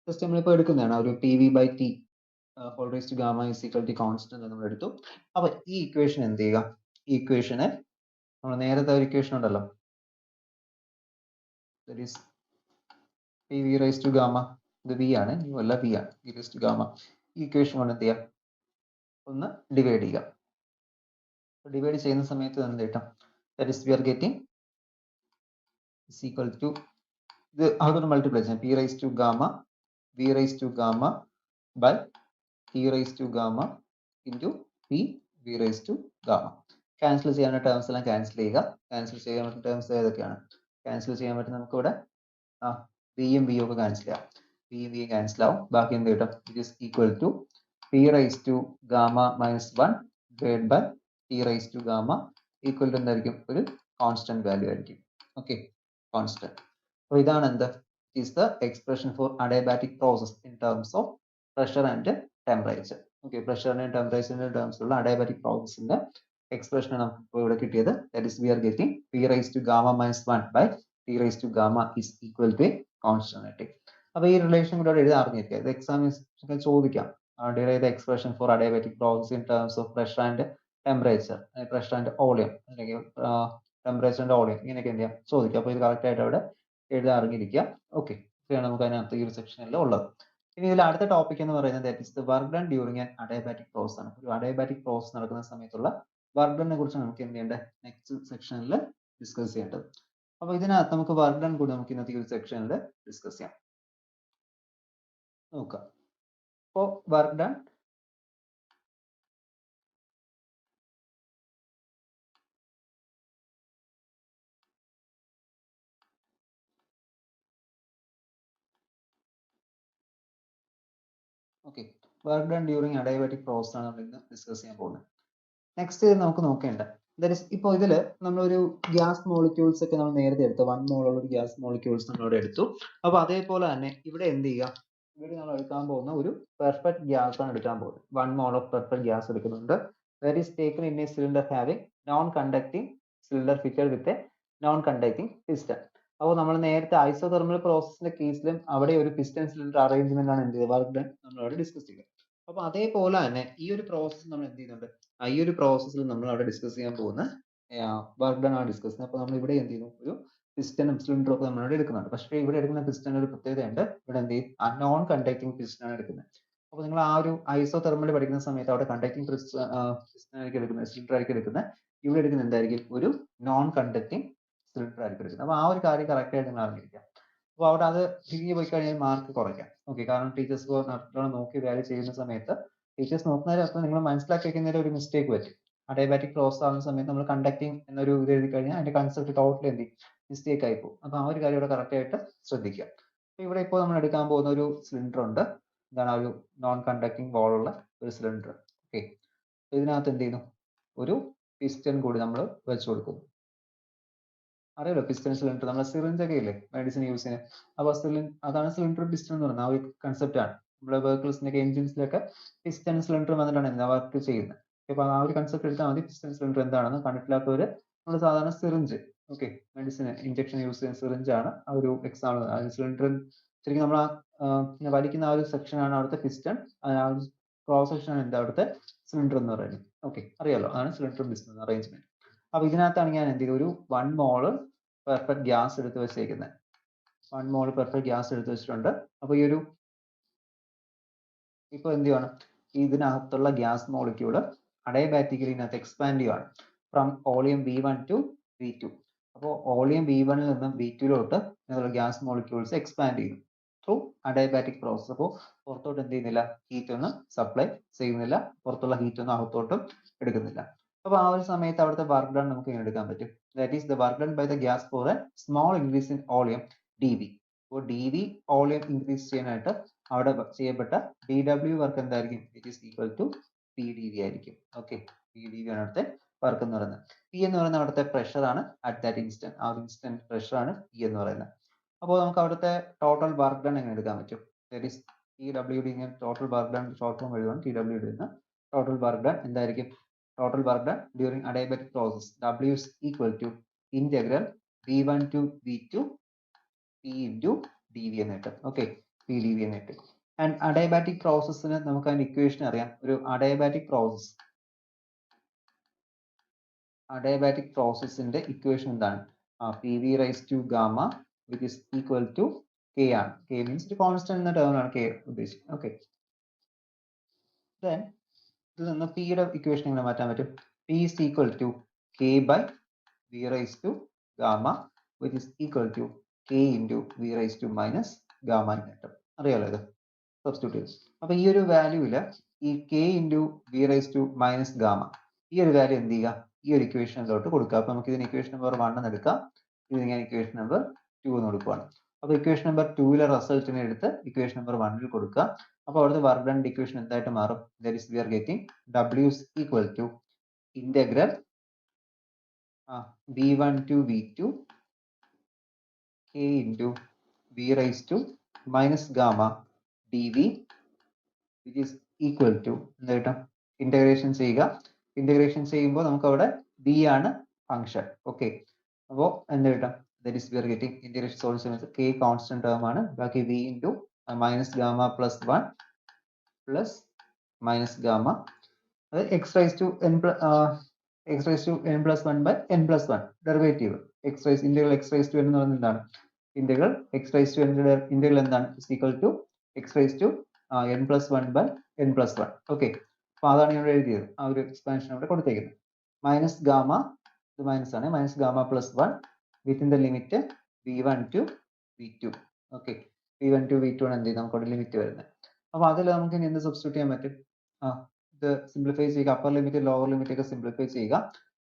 ജസ്റ്റ് നമ്മളിപ്പോൾ എടുക്കുന്നതാണ് ഒരു PV by T whole raised to gamma is equal to constant നമ്മൾ എടുത്തു. അപ്പൊ ഈ ഇക്വേഷൻ എന്ത് ചെയ്യുക, ഈ ഇക്വേഷനെ നമ്മൾ നേരത്തെ ഒരു ഇക്വേഷൻ ഉണ്ടല്ലോ, that is PV raised to gamma, ഇത് V ആണ്, അല്ല V ആണ്, V raised to gamma. ഈ ഇക്വേഷൻ കൊണ്ട് എന്ത് ചെയ്യാം, ഒന്ന് ഡിവൈഡ് ചെയ്യുക. ഡിവൈഡ് ചെയ്യുന്ന സമയത്ത് എന്ത് കിട്ടും, that is we are getting is equal to, ഇത് അതൊന്ന് മൾട്ടിപ്ലൈ ചെയ്യാം, P raised to gamma V raised to gamma by T raised to gamma into P V raised to gamma. Cancel ചെയ്യാനുള്ള ടേംസ് എല്ലാം ക്യാൻസൽ ചെയ്യുക. ക്യാൻസൽ ചെയ്യാൻ പറ്റുന്ന ടേംസ് ഏതൊക്കെയാണ്, ക്യാൻസൽ ചെയ്യാൻ പറ്റുന്ന നമുക്ക് ഇവിടെ വിയും വിയും ഒക്കെ ക്യാൻസൽ ചെയ്യാം, വിയും വിയും ക്യാൻസൽ ആവും. ബാക്കി എന്ത് കിട്ടും, it is equal to P raised to gamma minus 1 divided by T raised to gamma equal to എന്തായിരിക്കും, ഒരു കോൺസ്റ്റന്റ് വാല്യൂ ആയിരിക്കും. Okay, constant. അപ്പോൾ ഇതാണ് എന്ത്, is the expression for adiabatic process in terms of pressure and temperature. Okay, pressure and temperature in terms of adiabatic process in the expression നമുക്ക് ഇപ്പോൾ ഇവിടെ കിട്ടിയത്, that is we are getting P raised to gamma minus 1 by T raised to gamma is equal to a constant. അപ്പോൾ ഈ റിലേഷൻ കൂടെ എഴുതി അറിഞ്ഞിരിക്കുക, ഇത് എക്സാമിന് ചോദിക്കാം, derive the expression for adiabatic process in terms of pressure and temperature, pressure and volume, അല്ലെങ്കിൽ ടെമ്പറേച്ചർ ആൻഡ് വോളിയം, ഇങ്ങനെയൊക്കെ എന്ത് ചെയ്യാം ചോദിക്കാം. അപ്പോൾ ഇത് കറക്റ്റ് ആയിട്ട് അവിടെ എഴുതാൻ അറിഞ്ഞിരിക്കുക. ഓക്കെ, ഇതാണ് നമുക്ക് അതിനകത്ത് ഈ ഒരു സെക്ഷനിൽ ഉള്ളത്. ഇനി ഇതിൽ അടുത്ത ടോപ്പിക് എന്ന് പറയുന്നത് that is the work done during an adiabatic process ആണ്. ഒരു adiabatic process നടക്കുന്ന സമയത്തുള്ള വർക്ക് ഡണിനെ കുറിച്ച് നമുക്ക് എന്ത് ചെയ്യേണ്ടത്, നെക്സ്റ്റ് സെക്ഷനിൽ ഡിസ്കസ് ചെയ്യേണ്ടത്. അപ്പൊ ഇതിനകത്ത് നമുക്ക് വർക്ക് ഡൺ കൂടി നമുക്ക് ഇന്നത്തെ ഈ ഒരു സെക്ഷനിൽ ഡിസ്കസ് ചെയ്യാം. നോക്കാം. അപ്പോൾ work done okay, work done during adiabatic process ആണ് നമ്മൾ ഇന്ന് ഡിസ്കസ് ചെയ്യാൻ പോകുന്നത്. നെക്സ്റ്റ് നമുക്ക് നോക്കേണ്ടത്, ഇപ്പോൾ ഇതിൽ നമ്മളൊരു ഗ്യാസ് മോളിക്യൂൾസ് ഒക്കെ നമ്മൾ നേരത്തെ എടുത്തു, 1 mol ഉള്ള ഒരു ഗ്യാസ് മോളിക്യൂൾസ് നമ്മളിവിടെ എടുത്തു. അപ്പൊ അതേപോലെ തന്നെ ഇവിടെ എന്ത് ചെയ്യുക, ഇവിടെ നമ്മൾ എടുക്കാൻ പോകുന്ന ഒരു പെർഫെക്റ്റ് ഗ്യാസ് ആണ് എടുക്കാൻ പോകുന്നത്. 1 mol ഓഫ് പെർഫെക്റ്റ് ഗ്യാസ് എടുക്കുന്നുണ്ട്. That is taken in A cylinder having non conducting cylinder fitted with a non conducting piston. അപ്പോൾ നമ്മൾ നേരത്തെ ഐസോതെർമൽ പ്രോസസ്സിന്റെ കേസിലും അവിടെ ഒരു പിസ്റ്റൺ സിലിണ്ടർ അറേഞ്ച്മെന്റ് ആണ് എന്ത് ചെയ്തത്, വർക്ക് ഡൺ നമ്മൾ അവിടെ ഡിസ്കസ് ചെയ്യുക. അപ്പൊ അതേപോലെ തന്നെ ഈ ഒരു പ്രോസസ്സ് നമ്മൾ എന്ത് ചെയ്യുന്നുണ്ട്, ഈ ഒരു പ്രോസസ്സിൽ നമ്മൾ അവിടെ ഡിസ്കസ് ചെയ്യാൻ പോകുന്ന വർക്ക് ഡൺ ആണ് ഡിസ്കസ് ചെയ്യുന്നത്. അപ്പൊ നമ്മൾ ഇവിടെ എന്ത് ചെയ്യുന്നു, ഒരു പിസ്റ്റണും സിലിണ്ടറും ഒക്കെ നമ്മൾ ഇവിടെ എടുക്കുന്നുണ്ട്. പക്ഷേ ഇവിടെ എടുക്കുന്ന പിസ്റ്റൺ ഒരു പ്രത്യേകതയുണ്ട്, ഇവിടെ എന്ത് ചെയ്യും, നോൺ കണ്ടക്ടിങ് പിസ്റ്റൺ ആണ് എടുക്കുന്നത്. അപ്പൊ നിങ്ങൾ ആ ഒരു ഐസോതെർമൽ പഠിക്കുന്ന സമയത്ത് അവിടെ കണ്ടക്ടിങ് പിസ്റ്റൺ ആയിരിക്കും എടുക്കുന്നത്, സിലിണ്ടർ ആയിരിക്കും എടുക്കുന്നത്. ഇവിടെ എടുക്കുന്ന എന്തായിരിക്കും, ഒരു നോൺ കണ്ടക്ടിങ് സിലിണ്ടർ ആയിരിക്കും എടുക്കുന്നത്. അപ്പൊ ആ ഒരു കാര്യം കറക്റ്റ് ആയിട്ട് നിങ്ങൾ അറിഞ്ഞിരിക്കുക. അപ്പോൾ അവിടെ അത് തിരിഞ്ഞു പോയി കഴിഞ്ഞാൽ മാർക്ക് കുറയ്ക്കാം. ഓക്കെ, കാരണം ടീച്ചേഴ്സ് നല്ലോണം നോക്കി വാല്യൂ ചെയ്യുന്ന സമയത്ത് ടീച്ചേഴ്സ് നോക്കുന്നതിന് അർത്ഥം നിങ്ങൾ മനസ്സിലാക്കി വെക്കുന്നതിൽ ഒരു മിസ്റ്റേക്ക് പറ്റും. അഡയബാറ്റിക് പ്രോസസ് ആവുന്ന സമയത്ത് നമ്മൾ കണ്ടക്ടിങ് എന്നൊരു ഇത് എഴുതി കഴിഞ്ഞാൽ അതിന്റെ കൺസെപ്റ്റ് ടോട്ടലി എന്ത് മിസ്റ്റേക്ക് ആയി പോകും. അപ്പൊ ആ ഒരു കാര്യം ഇവിടെ കറക്റ്റ് ആയിട്ട് ശ്രദ്ധിക്കുക. അപ്പൊ ഇവിടെ ഇപ്പോൾ നമ്മൾ എടുക്കാൻ പോകുന്ന ഒരു സിലിണ്ടർ ഉണ്ട്, എന്താണ്, ഒരു നോൺ കണ്ടക്ടിങ് വാൾ ഉള്ള ഒരു സിലിണ്ടർ. ഓക്കെ, ഇതിനകത്ത് എന്ത് ചെയ്യുന്നു, ഒരു പിസ്റ്റൺ കൂടി നമ്മൾ വെച്ച് കൊടുക്കുന്നു. അറിയാലോ പിസ്റ്റൺ സിലിണ്ടർ, നമ്മുടെ സിറിഞ്ച് ഒക്കെ ഇല്ലേ മെഡിസിൻ യൂസ് ചെയ്യുന്നത്, അപ്പൊ അതാണ് സിലിണ്ടർ പിസ്റ്റൺ എന്ന് പറയുന്നത്. ആ ഒരു കൺസെപ്റ്റ് ആണ് നമ്മുടെ വെഹിക്കിൾസിന്റെ എഞ്ചിൻസിലൊക്കെ പിസ്റ്റൺ സിലിണ്ടർ വന്നിട്ടാണ് എന്താ വർക്ക് ചെയ്യുന്നത്. അപ്പൊ ആ ഒരു കൺസെപ്റ്റ് എടുത്താൽ മതി. പിസ്റ്റൺ സിലിണ്ടർ എന്താണെന്ന് കണ്ടിട്ടില്ലാത്തവര് നമ്മൾ സാധാരണ syringe, okay, medicine injection use ചെയ്യുന്ന സിറിഞ്ച് ആണ് ആ ഒരു എക്സാമ്പിൾ. ആ സിലിണ്ടർ ശരിക്കും നമ്മൾ വലിക്കുന്ന ആ ഒരു സെക്ഷൻ ആണ് അവിടുത്തെ പിസ്റ്റൺ, ആ ഒരു ക്രോസ് സെക്ഷൻ ആണ് എന്താ അവിടുത്തെ സിലിണ്ടർ എന്ന് പറയുന്നത്. ഓക്കെ, അറിയാലോ, അതാണ് സിലിണ്ടർ പിസ്റ്റൺ അറേഞ്ച്മെന്റ്. അപ്പൊ ഇതിനകത്താണ് ഞാൻ എന്ത് ചെയ്തു, ഒരു 1 mol പെർഫെക്റ്റ് ഗ്യാസ് എടുത്ത് വെച്ചേക്കുന്നത്. 1 mol പെർഫെക്റ്റ് ഗ്യാസ് എടുത്ത് വെച്ചിട്ടുണ്ട്. അപ്പൊ ഈ ഒരു ഇപ്പൊ എന്ത് ചെയ്യണം, ഇതിനകത്തുള്ള ഗ്യാസ് മോളിക്യൂള് അഡയബാറ്റിക്കലി ഇതിനകത്ത് എക്സ്പാൻഡ് ചെയ്യുകയാണ് from volume V1 to V2. അപ്പോൾ വോളിയം V1 ൽ നിന്നും V2 ഗ്യാസ് മോളിക്യൂൾസ് എക്സ്പാൻഡ് ചെയ്യുന്നു ത്രൂ അഡയബാറ്റിക് പ്രോസസ്. അപ്പോൾ പുറത്തോട്ട് എന്ത് ചെയ്യുന്നില്ല, ഹീറ്റ് ഒന്നും സപ്ലൈ ചെയ്യുന്നില്ല, പുറത്തുള്ള ഹീറ്റ് ഒന്നും അകത്തോട്ടും എടുക്കുന്നില്ല. അപ്പൊ ആ ഒരു സമയത്ത് അവിടുത്തെ വർക്ക് ഡൺ നമുക്ക് ഇങ്ങനെ എടുക്കാൻ പറ്റും, that is the work done by the gas for a small increase in volume dV. അപ്പോൾ ഡി വി വോളിയം ഇൻക്രീസ് ചെയ്യാനായിട്ട് അവിടെ ചെയ്യപ്പെട്ട ഡി ഡബ്ല്യു വർക്ക് എന്തായിരിക്കും? It is equal to P D V ആയിരിക്കും. ഓക്കെ, പി ഡി വി ആണ് അവിടുത്തെ വർക്ക് എന്ന് പറയുന്നത്. പി എന്ന് പറയുന്നത് അവിടുത്തെ പ്രഷർ ആണ്. അറ്റ് ദാറ്റ് ഇൻസ്റ്റന്റ്, ആ ഒരു ഇൻസ്റ്റന്റ് പ്രഷർ ആണ് പി എന്ന് പറയുന്നത്. അപ്പോൾ നമുക്ക് അവിടുത്തെ ടോട്ടൽ വർക്ക് ഡൺ എങ്ങനെ എടുക്കാൻ പറ്റും? That is T W D, total work done short form എഴുതുകയാണ്. T W D total work done എന്തായിരിക്കും? Total work done during adiabatic process W is equal to integral v1 to v2 p into dv എന്ന് കിട്ടും. ഓക്കെ, പി ഡി വി എന്ന് കിട്ടും. ആൻഡ് അഡയബാറ്റിക് പ്രോസസ്സിന് നമുക്ക് അതിന്റെ ഇക്വേഷൻ അറിയാം. ഒരു അഡയബാറ്റിക് പ്രോസസ്സിന്റെ ഇക്വേഷൻ എന്താണ്? P V raise to gamma which is equal to K ആണ്. കെ മീൻസ് ഒരു കോൺസ്റ്റന്റ് എന്ന ടേമാണ് കെ ഉദ്ദേശിക്കുന്നത്. ഓക്കെ, ദെൻ ഇതിൽ നിന്ന് പിയുടെ ഇക്വേഷൻ എങ്ങനെ മാറ്റാൻ പറ്റും? P is equal to K by V raise to gamma which is equal to k into v raised to minus gamma എന്ന് കിട്ടും. അറിയാലോ ഇത് സബ്സ്റ്റിറ്റ്യൂട്ട് ചെയ്ത്. അപ്പൊ ഈ ഒരു വാല്യൂല് ഈ k into v raised to minus gamma ഈ ഒരു വാല്യൂ എന്ത് ചെയ്യുക? ഈ ഒരു ഇക്വേഷനിലോട്ട് കൊടുക്കുക. അപ്പൊ നമുക്ക് ഇതിന് ഇക്വേഷൻ നമ്പർ 1 എന്ന് എടുക്കാം. ഇത് ഞാൻ ഇക്വേഷൻ നമ്പർ 2 എന്ന് കൊടുക്കുകയാണ്. അപ്പൊ ഇക്വേഷൻ നമ്പർ 2ലെ റിസൾട്ടിനെ എടുത്ത് ഇക്വേഷൻ നമ്പർ 1ൽ കൊടുക്കുക. അപ്പൊ അവിടുത്തെ വർക്ക് ഡൺ ഇക്വേഷൻ എന്തായിട്ട് മാറും? That is we are getting w is equal to integral v1 to v2 k into v raised to minus gamma dv which is equal to എന്താ കിട്ടും? ഇന്റഗ്രേഷൻ ചെയ്യുക. ഇന്റഗ്രേഷൻ ചെയ്യുമ്പോൾ നമുക്ക് അവിടെ b ആണ് ഫംഗ്ഷൻ. ഓക്കെ, അപ്പോൾ എന്താ കിട്ടും? That is we are getting integration solve ചെയ്യുമ്പോൾ k കോൺസ്റ്റന്റ് ടേം ആണ്. ബാക്കി v into minus gamma plus 1 plus minus gamma അത് x raised to n plus 1 by n plus 1 derivative integral x raised to n എന്ന് പറയുന്നത് എന്താണ്? Integral x raised to n integral എന്താണ്? Is equal to x raised to n plus 1 by n plus 1. Okay, അപ്പൊ അതാണ് ഇവിടെ എഴുതിയത്. ആ ഒരു എക്സ്പാൻഷൻ അവിടെ കൊടുത്തേക്കുന്നത്. മൈനസ് ഗാമ, ഇത് മൈനസ് ആണ്, minus gamma plus 1 within the limit v1 to v2. Okay, v1 to v2 ആണ് എന്ത് ചെയ്യും? നമുക്ക് അവിടെ ലിമിറ്റ് വരുന്നത്. അപ്പൊ അതിൽ നമുക്ക് ഇനി എന്ത് സബ്സ്റ്റിറ്റ്യൂട്ട് ചെയ്യാൻ പറ്റും? ഇത് സിംപ്ലിഫൈ ചെയ്യുക. അപ്പർ ലിമിറ്റ് ലോവർ ലിമിറ്റ് ഒക്കെ സിംപ്ലിഫൈ ചെയ്യുക.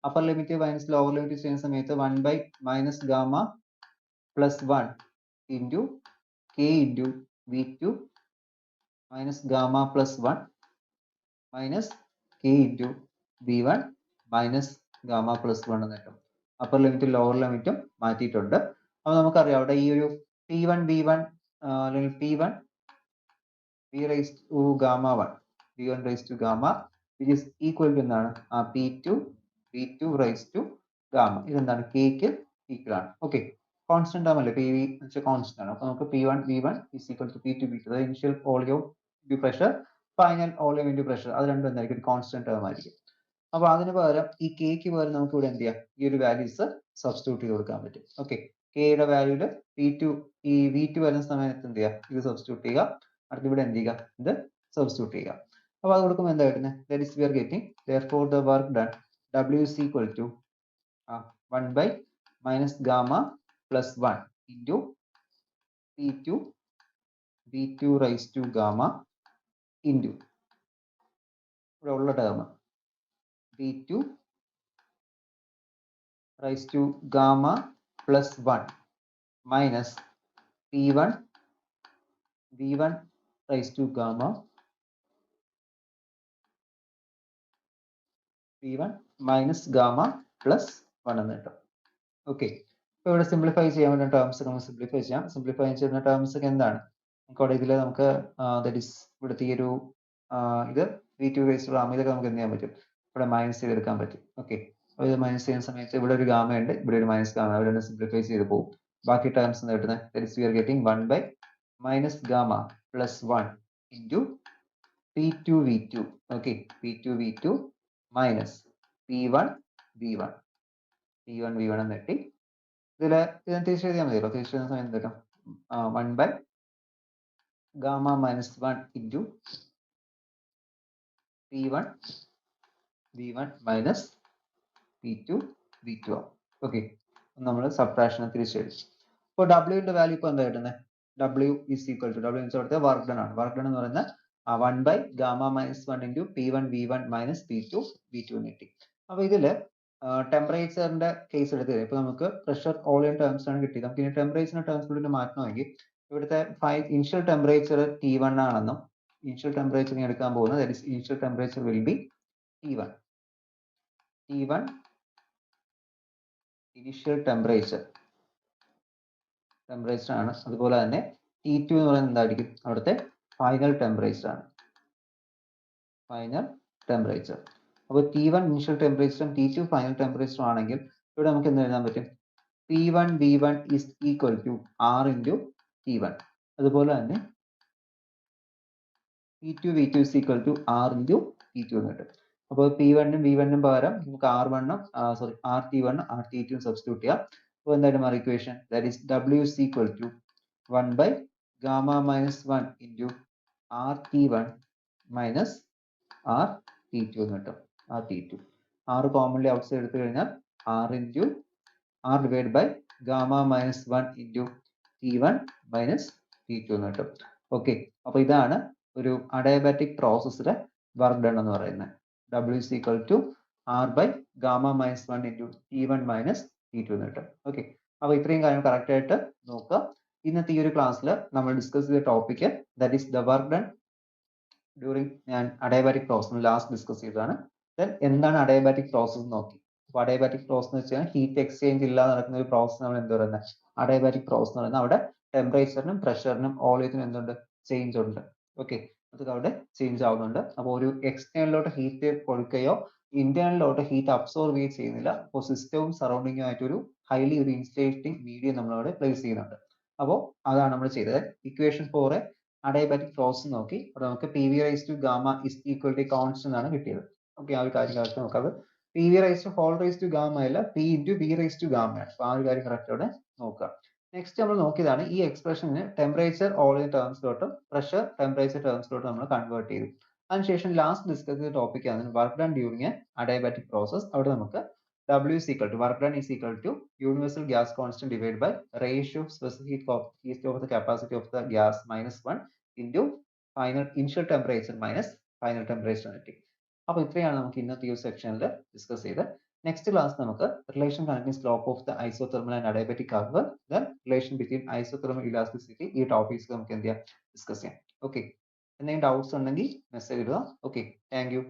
Upper limit minus lower limit ചെയ്യുന്ന സമയത്ത് 1 by minus gamma plus 1 into k into v2 minus gamma plus 1 minus k into v1 minus gamma plus 1 എന്ന് കിട്ടും. അപ്പർ ലിമിറ്റും ലോവർ ലിമിറ്റും മാറ്റിയിട്ടുണ്ട്. അപ്പോൾ നമുക്കറിയാം അവിടെ ഈ ഒരു p1 v1 അല്ലെങ്കിൽ p1 v raised to gamma 1 v1 raised to gamma which is equal to എന്താണ്? p2 v2 raised to gamma ഇതെന്താണ്? k ക്ക് ഈക്വൽ ആണ്. ഓക്കെ, കോൺസ്റ്റന്റ് ടേം അല്ലേ, പി വി കോൺസ്റ്റന്റ് ആണ്. അപ്പൊ നമുക്ക് p1 v1 is equal to p2 v2 അതായത് initial volume into pressure, final volume into pressure, അത് രണ്ടും എന്തായിരിക്കും? കോൺസ്റ്റന്റ് ടേം ആയിരിക്കും. അപ്പൊ അതിന് പകരം ഈ കെക്ക് പകരം നമുക്ക് ഇവിടെ എന്ത് ചെയ്യാം? ഈ ഒരു വാല്യൂസ് സബ്സ്റ്റിറ്റ്യൂട്ട് ചെയ്ത് കൊടുക്കാൻ പറ്റും. ഓക്കെ, കെയുടെ വാല്യൂല് p2 ഈ v2 വരുന്ന സമയത്ത് എന്ത് ചെയ്യുക? ഇത് സബ്സ്റ്റിറ്റ്യൂട്ട് ചെയ്യുക. അടുത്ത് ഇവിടെ എന്ത് ചെയ്യുക? ഇത് സബ്സ്റ്റിറ്റ്യൂട്ട് ചെയ്യുക. അപ്പൊ അത് കൊടുക്കുമ്പോൾ എന്താ കിട്ടുന്നത്? That is we are getting therefore the work done w is equal to 1 by minus gamma plus 1 into p2 v2 raised to gamma into ഇവിടെ ഉള്ള term v2 raised to gamma plus 1 minus p1 v1 raised to gamma p1 minus gamma plus 1 എന്ന് കിട്ടും. ഓക്കെ, ഇപ്പൊ ഇവിടെ സിംപ്ലിഫൈ ചെയ്യാൻ വേണ്ട ടേംസ് ഒക്കെ നമുക്ക് സിംപ്ലിഫൈ ചെയ്യാം. സിംപ്ലിഫൈ ചെയ്യുന്ന ടേംസ് ഒക്കെ എന്താണ്? നമുക്ക് അവിടെ ഇതിൽ നമുക്ക് ദാറ്റ് ഈസ് ഇവിടുത്തെ ഈ ഒരു ഇത് v2 raised to gamma ഇതൊക്കെ നമുക്ക് എന്ത് ചെയ്യാൻ പറ്റും? ഇവിടെ മൈനസ് ചെയ്തെടുക്കാൻ പറ്റും. ഓക്കെ, അപ്പോൾ ഇത് മൈനസ് ചെയ്യുന്ന സമയത്ത് ഇവിടെ ഒരു ഗാമ ഉണ്ട്, ഇവിടെ ഒരു മൈനസ് ഗാമ, അവിടെ സിംപ്ലിഫൈ ചെയ്ത് പോകും. ബാക്കി ടേംസ് എന്ന് കിട്ടുന്നത് that is we are getting 1 by minus gamma plus 1 into p2 v2. Okay, p2 v2 minus p1 v1 എന്ന് കിട്ടി. ഇതില് തിരിച്ചു എഴുതിയാൽ മതിയല്ലോ. തിരിച്ചു എഴുതുന്ന സമയത്ത് എന്ത് കിട്ടും? 1 by gamma minus 1 into p1 v1 minus p2 v2 ആവും. ഓക്കെ, നമ്മൾ സബ്ട്രാക്ഷൻ തിരിച്ചു എഴുതി. ഇപ്പോൾ ഡബ്ല്യൂന്റെ വാല്യൂ ഇപ്പോൾ എന്താ കിട്ടുന്നത്? w is equal to w എന്ന് വെച്ചാൽ വർക്ക് ഡൺ ആണ്. വർക്ക് ഡൺ എന്ന് പറയുന്നത് 1 by gamma minus 1 into p1 v1 minus p2 v2 എന്ന് കിട്ടി. അപ്പൊ ഇതില് ടെമ്പറേച്ചറിന്റെ കേസ് എടുത്ത് ഇപ്പൊ നമുക്ക് പ്രഷർ വോളിയം ടേംസ് ആണ് കിട്ടിയത്. നമുക്ക് ഇനി ടെമ്പറേച്ചറിന്റെ ടേംസിലോട്ട് മാറ്റണമെങ്കിൽ ഇവിടുത്തെ ഇനിഷ്യൽ ടെമ്പറേച്ചർ T1 ആണെന്നും ഇനിഷ്യൽ ടെമ്പറേച്ചർ എടുക്കാൻ പോകുന്നത് that is initial temperature will be T1. T1 initial temperature ആണ്. അതുപോലെ തന്നെ T2 എന്ന് പറയുന്നത് എന്തായിരിക്കും? അവിടുത്തെ ഫൈനൽ ടെമ്പറേച്ചർ ആണ്. Final temperature. അപ്പോൾ T1 ഇനിഷ്യൽ ടെമ്പറേച്ചറും T2 ഫൈനൽ ടെമ്പറേച്ചറും ആണെങ്കിൽ ഇവിടെ നമുക്ക് എന്ത് എഴുതാൻ പറ്റും? P1 V1 is equal to R into T1. അതുപോലെ തന്നെ P2 V2 is equal to R into T2 എന്ന് കിട്ടും. അപ്പോൾ P1 ഉം V1 ഉം പകരം നമുക്ക് R1 ഉം RT1 RT2 സബ്സ്റ്റിറ്റ്യൂട്ട് ചെയ്യാം. അപ്പോൾ എന്തായിട്ട് മാറി equation? That is W is equal to 1 by gamma minus 1 into RT1 minus RT2 എന്ന് കിട്ടും. RT2. R കോമൺലി ഔട്ട്സൈഡ് എടുത്തു കഴിഞ്ഞാൽ R into R divided by gamma minus 1 into T1 minus T2 എന്ന് കിട്ടും. ഓക്കെ, അപ്പോൾ ഇതാണ് ഒരു അഡയബാറ്റിക് പ്രോസസ്സിലെ വർക്ക് ഡൺ എന്ന് പറയുന്നത്. W is equal to R by gamma minus 1 into T1 minus T2 എന്ന് കിട്ടും. ഓക്കെ, അപ്പോൾ ഇത്രയും കാര്യം കറക്റ്റ് ആയിട്ട് നോക്കുക. ഇന്നത്തെ ഈ ഒരു ക്ലാസ്സിൽ നമ്മൾ ഡിസ്കസ് ചെയ്ത topic that is the work done during ഞാൻ അഡയബാറ്റിക് പ്രോസസ് ലാസ്റ്റ് ഡിസ്കസ് ചെയ്തതാണ്. ദെൻ എന്താണ് അഡയബാറ്റിക് പ്രോസസ് നോക്കി. അപ്പോൾ അഡയബാറ്റിക് പ്രോസസ് എന്ന് വെച്ചാൽ ഹീറ്റ് എക്സ്ചേഞ്ച് ഇല്ലാതെ നടക്കുന്ന ഒരു പ്രോസസ് നമ്മൾ എന്താ പറയുന്നത്? അഡയബാറ്റിക് പ്രോസസ് എന്ന് പറയുന്നത് അവിടെ ടെമ്പറേച്ചറിനും പ്രഷറിനും ഓളിയത്തിനും എന്തുണ്ട്? ചേഞ്ച് ഉണ്ട്. ഓക്കെ, അതൊക്കെ അവിടെ ചേഞ്ച് ആവുന്നുണ്ട്. അപ്പോൾ ഒരു എക്സ്റ്റേണലിലോട്ട് ഹീറ്റ് കൊടുക്കുകയോ ഇന്റേണലിലോട്ട് ഹീറ്റ് അബ്സോർബ് ചെയ്യുകയോ ചെയ്യുന്നില്ല. അപ്പോൾ സിസ്റ്റവും സറൗണ്ടിങ്ങും ആയിട്ടൊരു ഹൈലി ഒരു ഇൻസുലേറ്റിംഗ് മീഡിയം നമ്മളവിടെ പ്ലേസ് ചെയ്യുന്നുണ്ട്. അപ്പോൾ അതാണ് നമ്മൾ ചെയ്തത്. ഇക്വേഷൻ 4 അഡയബാറ്റിക് പ്രോസസ് നോക്കി. അപ്പോൾ നമുക്ക് PV raised to gamma is equal to constant ആണ് കിട്ടിയത്. ഓക്കെ, ആ ഒരു കാര്യം കറക്റ്റ് നോക്കാം. PV raised to whole raised to gamma അല്ല, P into V raised to gamma ആണ്. അപ്പോൾ ആ ഒരു കാര്യം കറക്റ്റ് അവിടെ നോക്കുക. നെക്സ്റ്റ് നമ്മൾ നോക്കിയതാണ് ഈ എക്സ്പ്രഷന് ടെമ്പറേച്ചർ ഓളിയൻ ടേംസിലോട്ടും പ്രഷർ ടെമ്പറേച്ചർ ടേംസിലോട്ടും നമ്മൾ കൺവേർട്ട് ചെയ്തു. അതിനുശേഷം ലാസ്റ്റ് ഡിസ്കസ് ചെയ്ത ടോപ്പിക് ആണ് work done during adiabatic process. അവിടെ നമുക്ക് W is equal to work done is equal to universal gas constant divided by ratio of specific heat of the capacity of the gas minus 1 into final initial temperature minus final temperature കിട്ടി. അപ്പോൾ ഇത്രയാണ് നമുക്ക് ഇന്നത്തെ ഈ സെക്ഷനിൽ ഡിസ്കസ് ചെയ്തത്. നെക്സ്റ്റ് ക്ലാസ് നമുക്ക് relation connecting slope of the isothermal and adiabatic curve, then relation between isothermal elasticity, ഈ ടോപ്പിക്സ് നമുക്ക് എന്ത് ചെയ്യാം? ഡിസ്കസ് ചെയ്യാം. ഓക്കെ, എന്തെങ്കിലും ഡൗട്ട്സ് ഉണ്ടെങ്കിൽ മെസ്സേജ് ഇടുക. Okay, thank you.